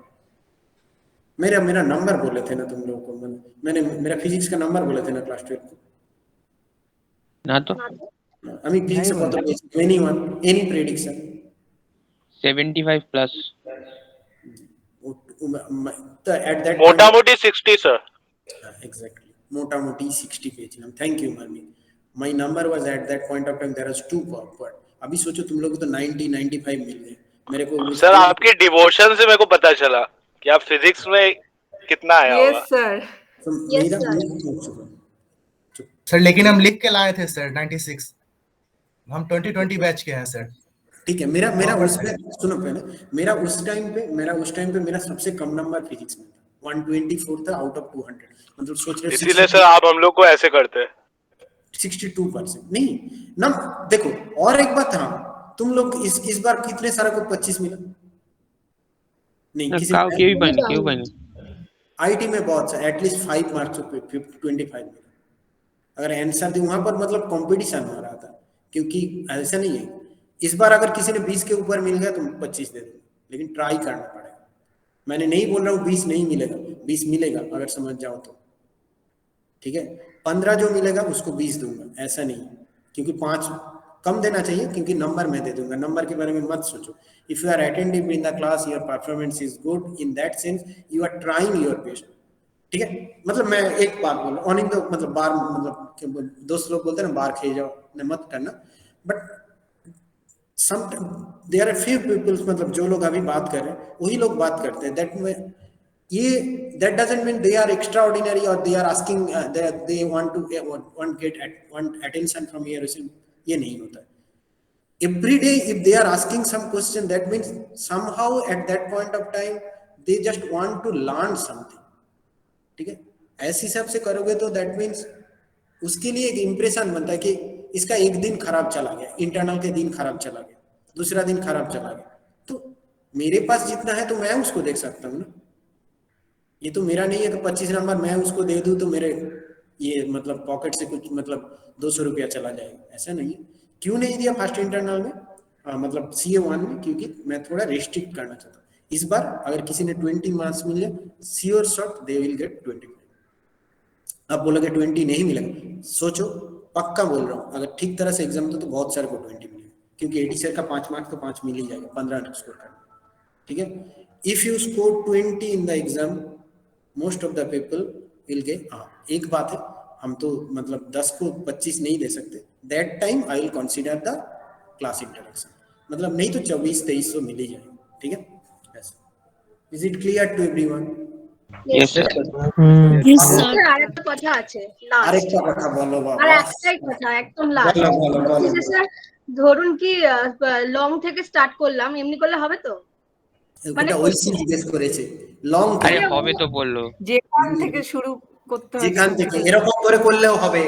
Speaker 1: मेरा नंबर बोले थे ना तुम लोगों को, मैंने मेरा फिजिक्स का नंबर बोले थे ना क्लास 12 को
Speaker 2: ना तो
Speaker 1: আমি ফিজিক্সে কত পেয়েছি, এনিওয়ান, এনি প্রেডিকশন
Speaker 2: 75 প্লাস
Speaker 1: তো এট দ্যাট
Speaker 6: मोटामोटी 60 सर।
Speaker 1: एग्जैक्टली मोटामोटी 60 पेয়েছিলাম, थैंक यू मामी, my number was at that point of time there was 2 पर, अभी सोचो तुम लोगों को तो 90 95 मिल गए, मेरे को
Speaker 6: सर आपकी डिवोशन से मेरे को पता चला कि आप फिजिक्स में कितना आया होगा।
Speaker 9: Yes sir.
Speaker 1: तो
Speaker 3: Yes,
Speaker 1: मेरा
Speaker 8: सर लेकिन हम लिख के लाए थे सर 96, हम 2020 बैच के हैं सर।
Speaker 1: ठीक है, मेरा उसमें सुनो पहले, मेरा उस टाइम पे मेरा सबसे कम नंबर फिजिक्स में था, 124 था आउट ऑफ 200, मतलब सोच रहे
Speaker 6: इसीलिए सर आप हम लोग को ऐसे करते हैं।
Speaker 1: 62% नहीं ना, देखो और एक बात, हाँ तुम लोग इस बार कितने सारा को 25 मिला, नहीं किसी
Speaker 2: क्यों पाएंगे
Speaker 1: आईटी में बहुत सा एटलीस्ट 5 मार्क्स पे 25 मिला, अगर आंसर दी वहां पर, मतलब कंपटीशन हो रहा था, क्योंकि ऐसा नहीं है इस बार अगर किसी ने 20 के ऊपर मिल गया तो 25 दे दो, लेकिन ट्राई करना पड़ेगा, मैंने नहीं बोल रहा हूँ 20 नहीं मिलेगा, 20 मिलेगा अगर समझ जाओ तो, ठीक है। 15 जो मिलेगा उसको 20 दूंगा, ऐसा नहीं, क्योंकि 5 कम देना चाहिए, क्योंकि नंबर मैं दे दूंगा, नंबर के बारे में मत सोचो, if you are attending in the class your performance is good, in that sense you are trying your best, ठीक है। मतलब मैं एक बात बोल रहा हूँ, मतलब बार, मतलब दोस्त लोग बोलते हैं ना बार खेल जाओ, मत करना, but some there are few peoples, मतलब जो लोग अभी बात कर रहे हैं वही लोग बात करते हैं, that doesn't mean they are extraordinary or they are asking they want attention from here, ये नहीं होता है। Every day if they are asking some question, that means somehow at that point of time they just want to learn something, ठीक है। ऐसे हिसाब से करोगे तो दैट मीन्स उसके लिए एक इंप्रेशन बनता है कि इसका एक दिन खराब चला गया, इंटरनल के दिन खराब चला गया, दूसरा दिन खराब चला गया, तो मेरे पास जितना है तो मैं उसको देख सकता हूँ ना, ये तो मेरा नहीं है तो 25 नंबर मैं उसको दे दूं तो मेरे ये मतलब पॉकेट से कुछ मतलब 200 रुपया चला जाएगा, ऐसा नहीं है। क्यों नहीं दिया फर्स्ट इंटरनल में, मतलब CA1 में, क्योंकि मैं थोड़ा रेस्ट्रिक्ट करना चाहता हूँ। इस बार अगर किसी ने 20 मार्क्स मिले, sure shot they will get 25। अब बोलोगे 20 नहीं मिलेगा, सोचो पक्का बोल रहा हूँ, अगर ठीक तरह से एग्जाम दो तो बहुत सारे को 20 मिलेगा, क्योंकि 80 सर का 5 मार्क्स तो 5 मिल ही जाएगा, 15 स्कोर करना, ठीक है। If you score 20 in the exam, most of the people will get, हाँ एक बात है, हम तो मतलब 10 को 25 नहीं दे सकते, that time I will consider the class interaction, मतलब नहीं तो 2400-2300 मिल ही जाएगा, ठीक है। Is it clear to everyone?
Speaker 2: Yes sir.
Speaker 7: Yes, sir.
Speaker 3: আরেকটা কথা আছে, লাস্ট
Speaker 1: আরেকটা কথা বলো
Speaker 3: আর
Speaker 1: বাবা,
Speaker 3: একটাই কথা একদম লাস্ট,
Speaker 1: বলো।
Speaker 3: স্যার ধরুন কি লং থেকে স্টার্ট করলাম, এমনি করলে হবে তো? মানে
Speaker 1: ওটা ওইসি জিজ্ঞেস করেছে, লং
Speaker 2: আরে হবে তো বললো,
Speaker 9: যেখান থেকে শুরু করতে হয়
Speaker 1: যেখান থেকে এরকম করে করলেও হবে।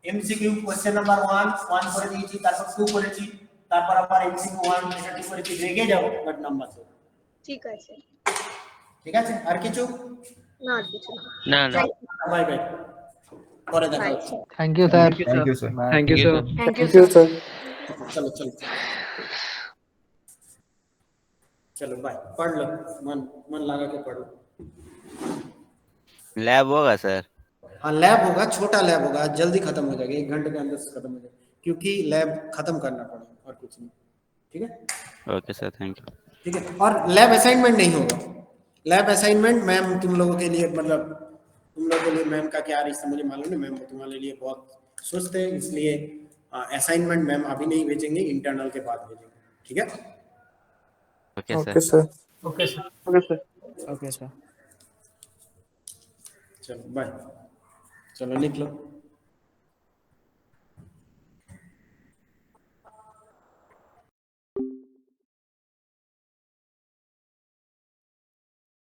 Speaker 1: এমসিকিউ কোশ্চেন নাম্বার 1 করে দিয়েছি, তারপর 2 করেছি, তারপর আবার এমসিকিউ 1 এটা 2 করেছি, রেগে যাও বাট নাম্বার তো
Speaker 3: ঠিক আছে,
Speaker 1: ঠিক আছে। আর কিছু
Speaker 3: না আর কিছু
Speaker 2: না
Speaker 3: না,
Speaker 2: না,
Speaker 1: বাই বাই, পরে দেখা
Speaker 3: Bye.
Speaker 1: হচ্ছে।
Speaker 5: Thank you sir,
Speaker 8: thank you sir.
Speaker 5: Thank you sir.
Speaker 9: Thank you sir.
Speaker 1: চলো চলো। चलो बाय, पढ़ लो, मन मन लगा के पढ़ो।
Speaker 10: लैब होगा सर?
Speaker 1: हाँ लैब होगा, छोटा लैब होगा, जल्दी खत्म हो जाएगा, 1 घंटे के अंदर खत्म हो जाएगा, क्योंकि लैब खत्म करना पड़ेगा और कुछ नहीं। ठीक है,
Speaker 10: ओके सर, थैंक यू।
Speaker 1: ठीक है। और लैब असाइनमेंट नहीं होगा। लैब असाइनमेंट मैम तुम लोगों के लिए, मतलब तुम लोगों के लिए मैम का क्या रिश्ता मुझे मालूम नहीं, मैम तुम्हारे लिए बहुत सुस्त है, इसलिए असाइनमेंट मैम अभी नहीं भेजेंगे, इंटरनल के बाद भेजेंगे। ठीक है,
Speaker 10: ओके सर।
Speaker 5: Okay sir.
Speaker 1: चलो बाय, चलो निकलो।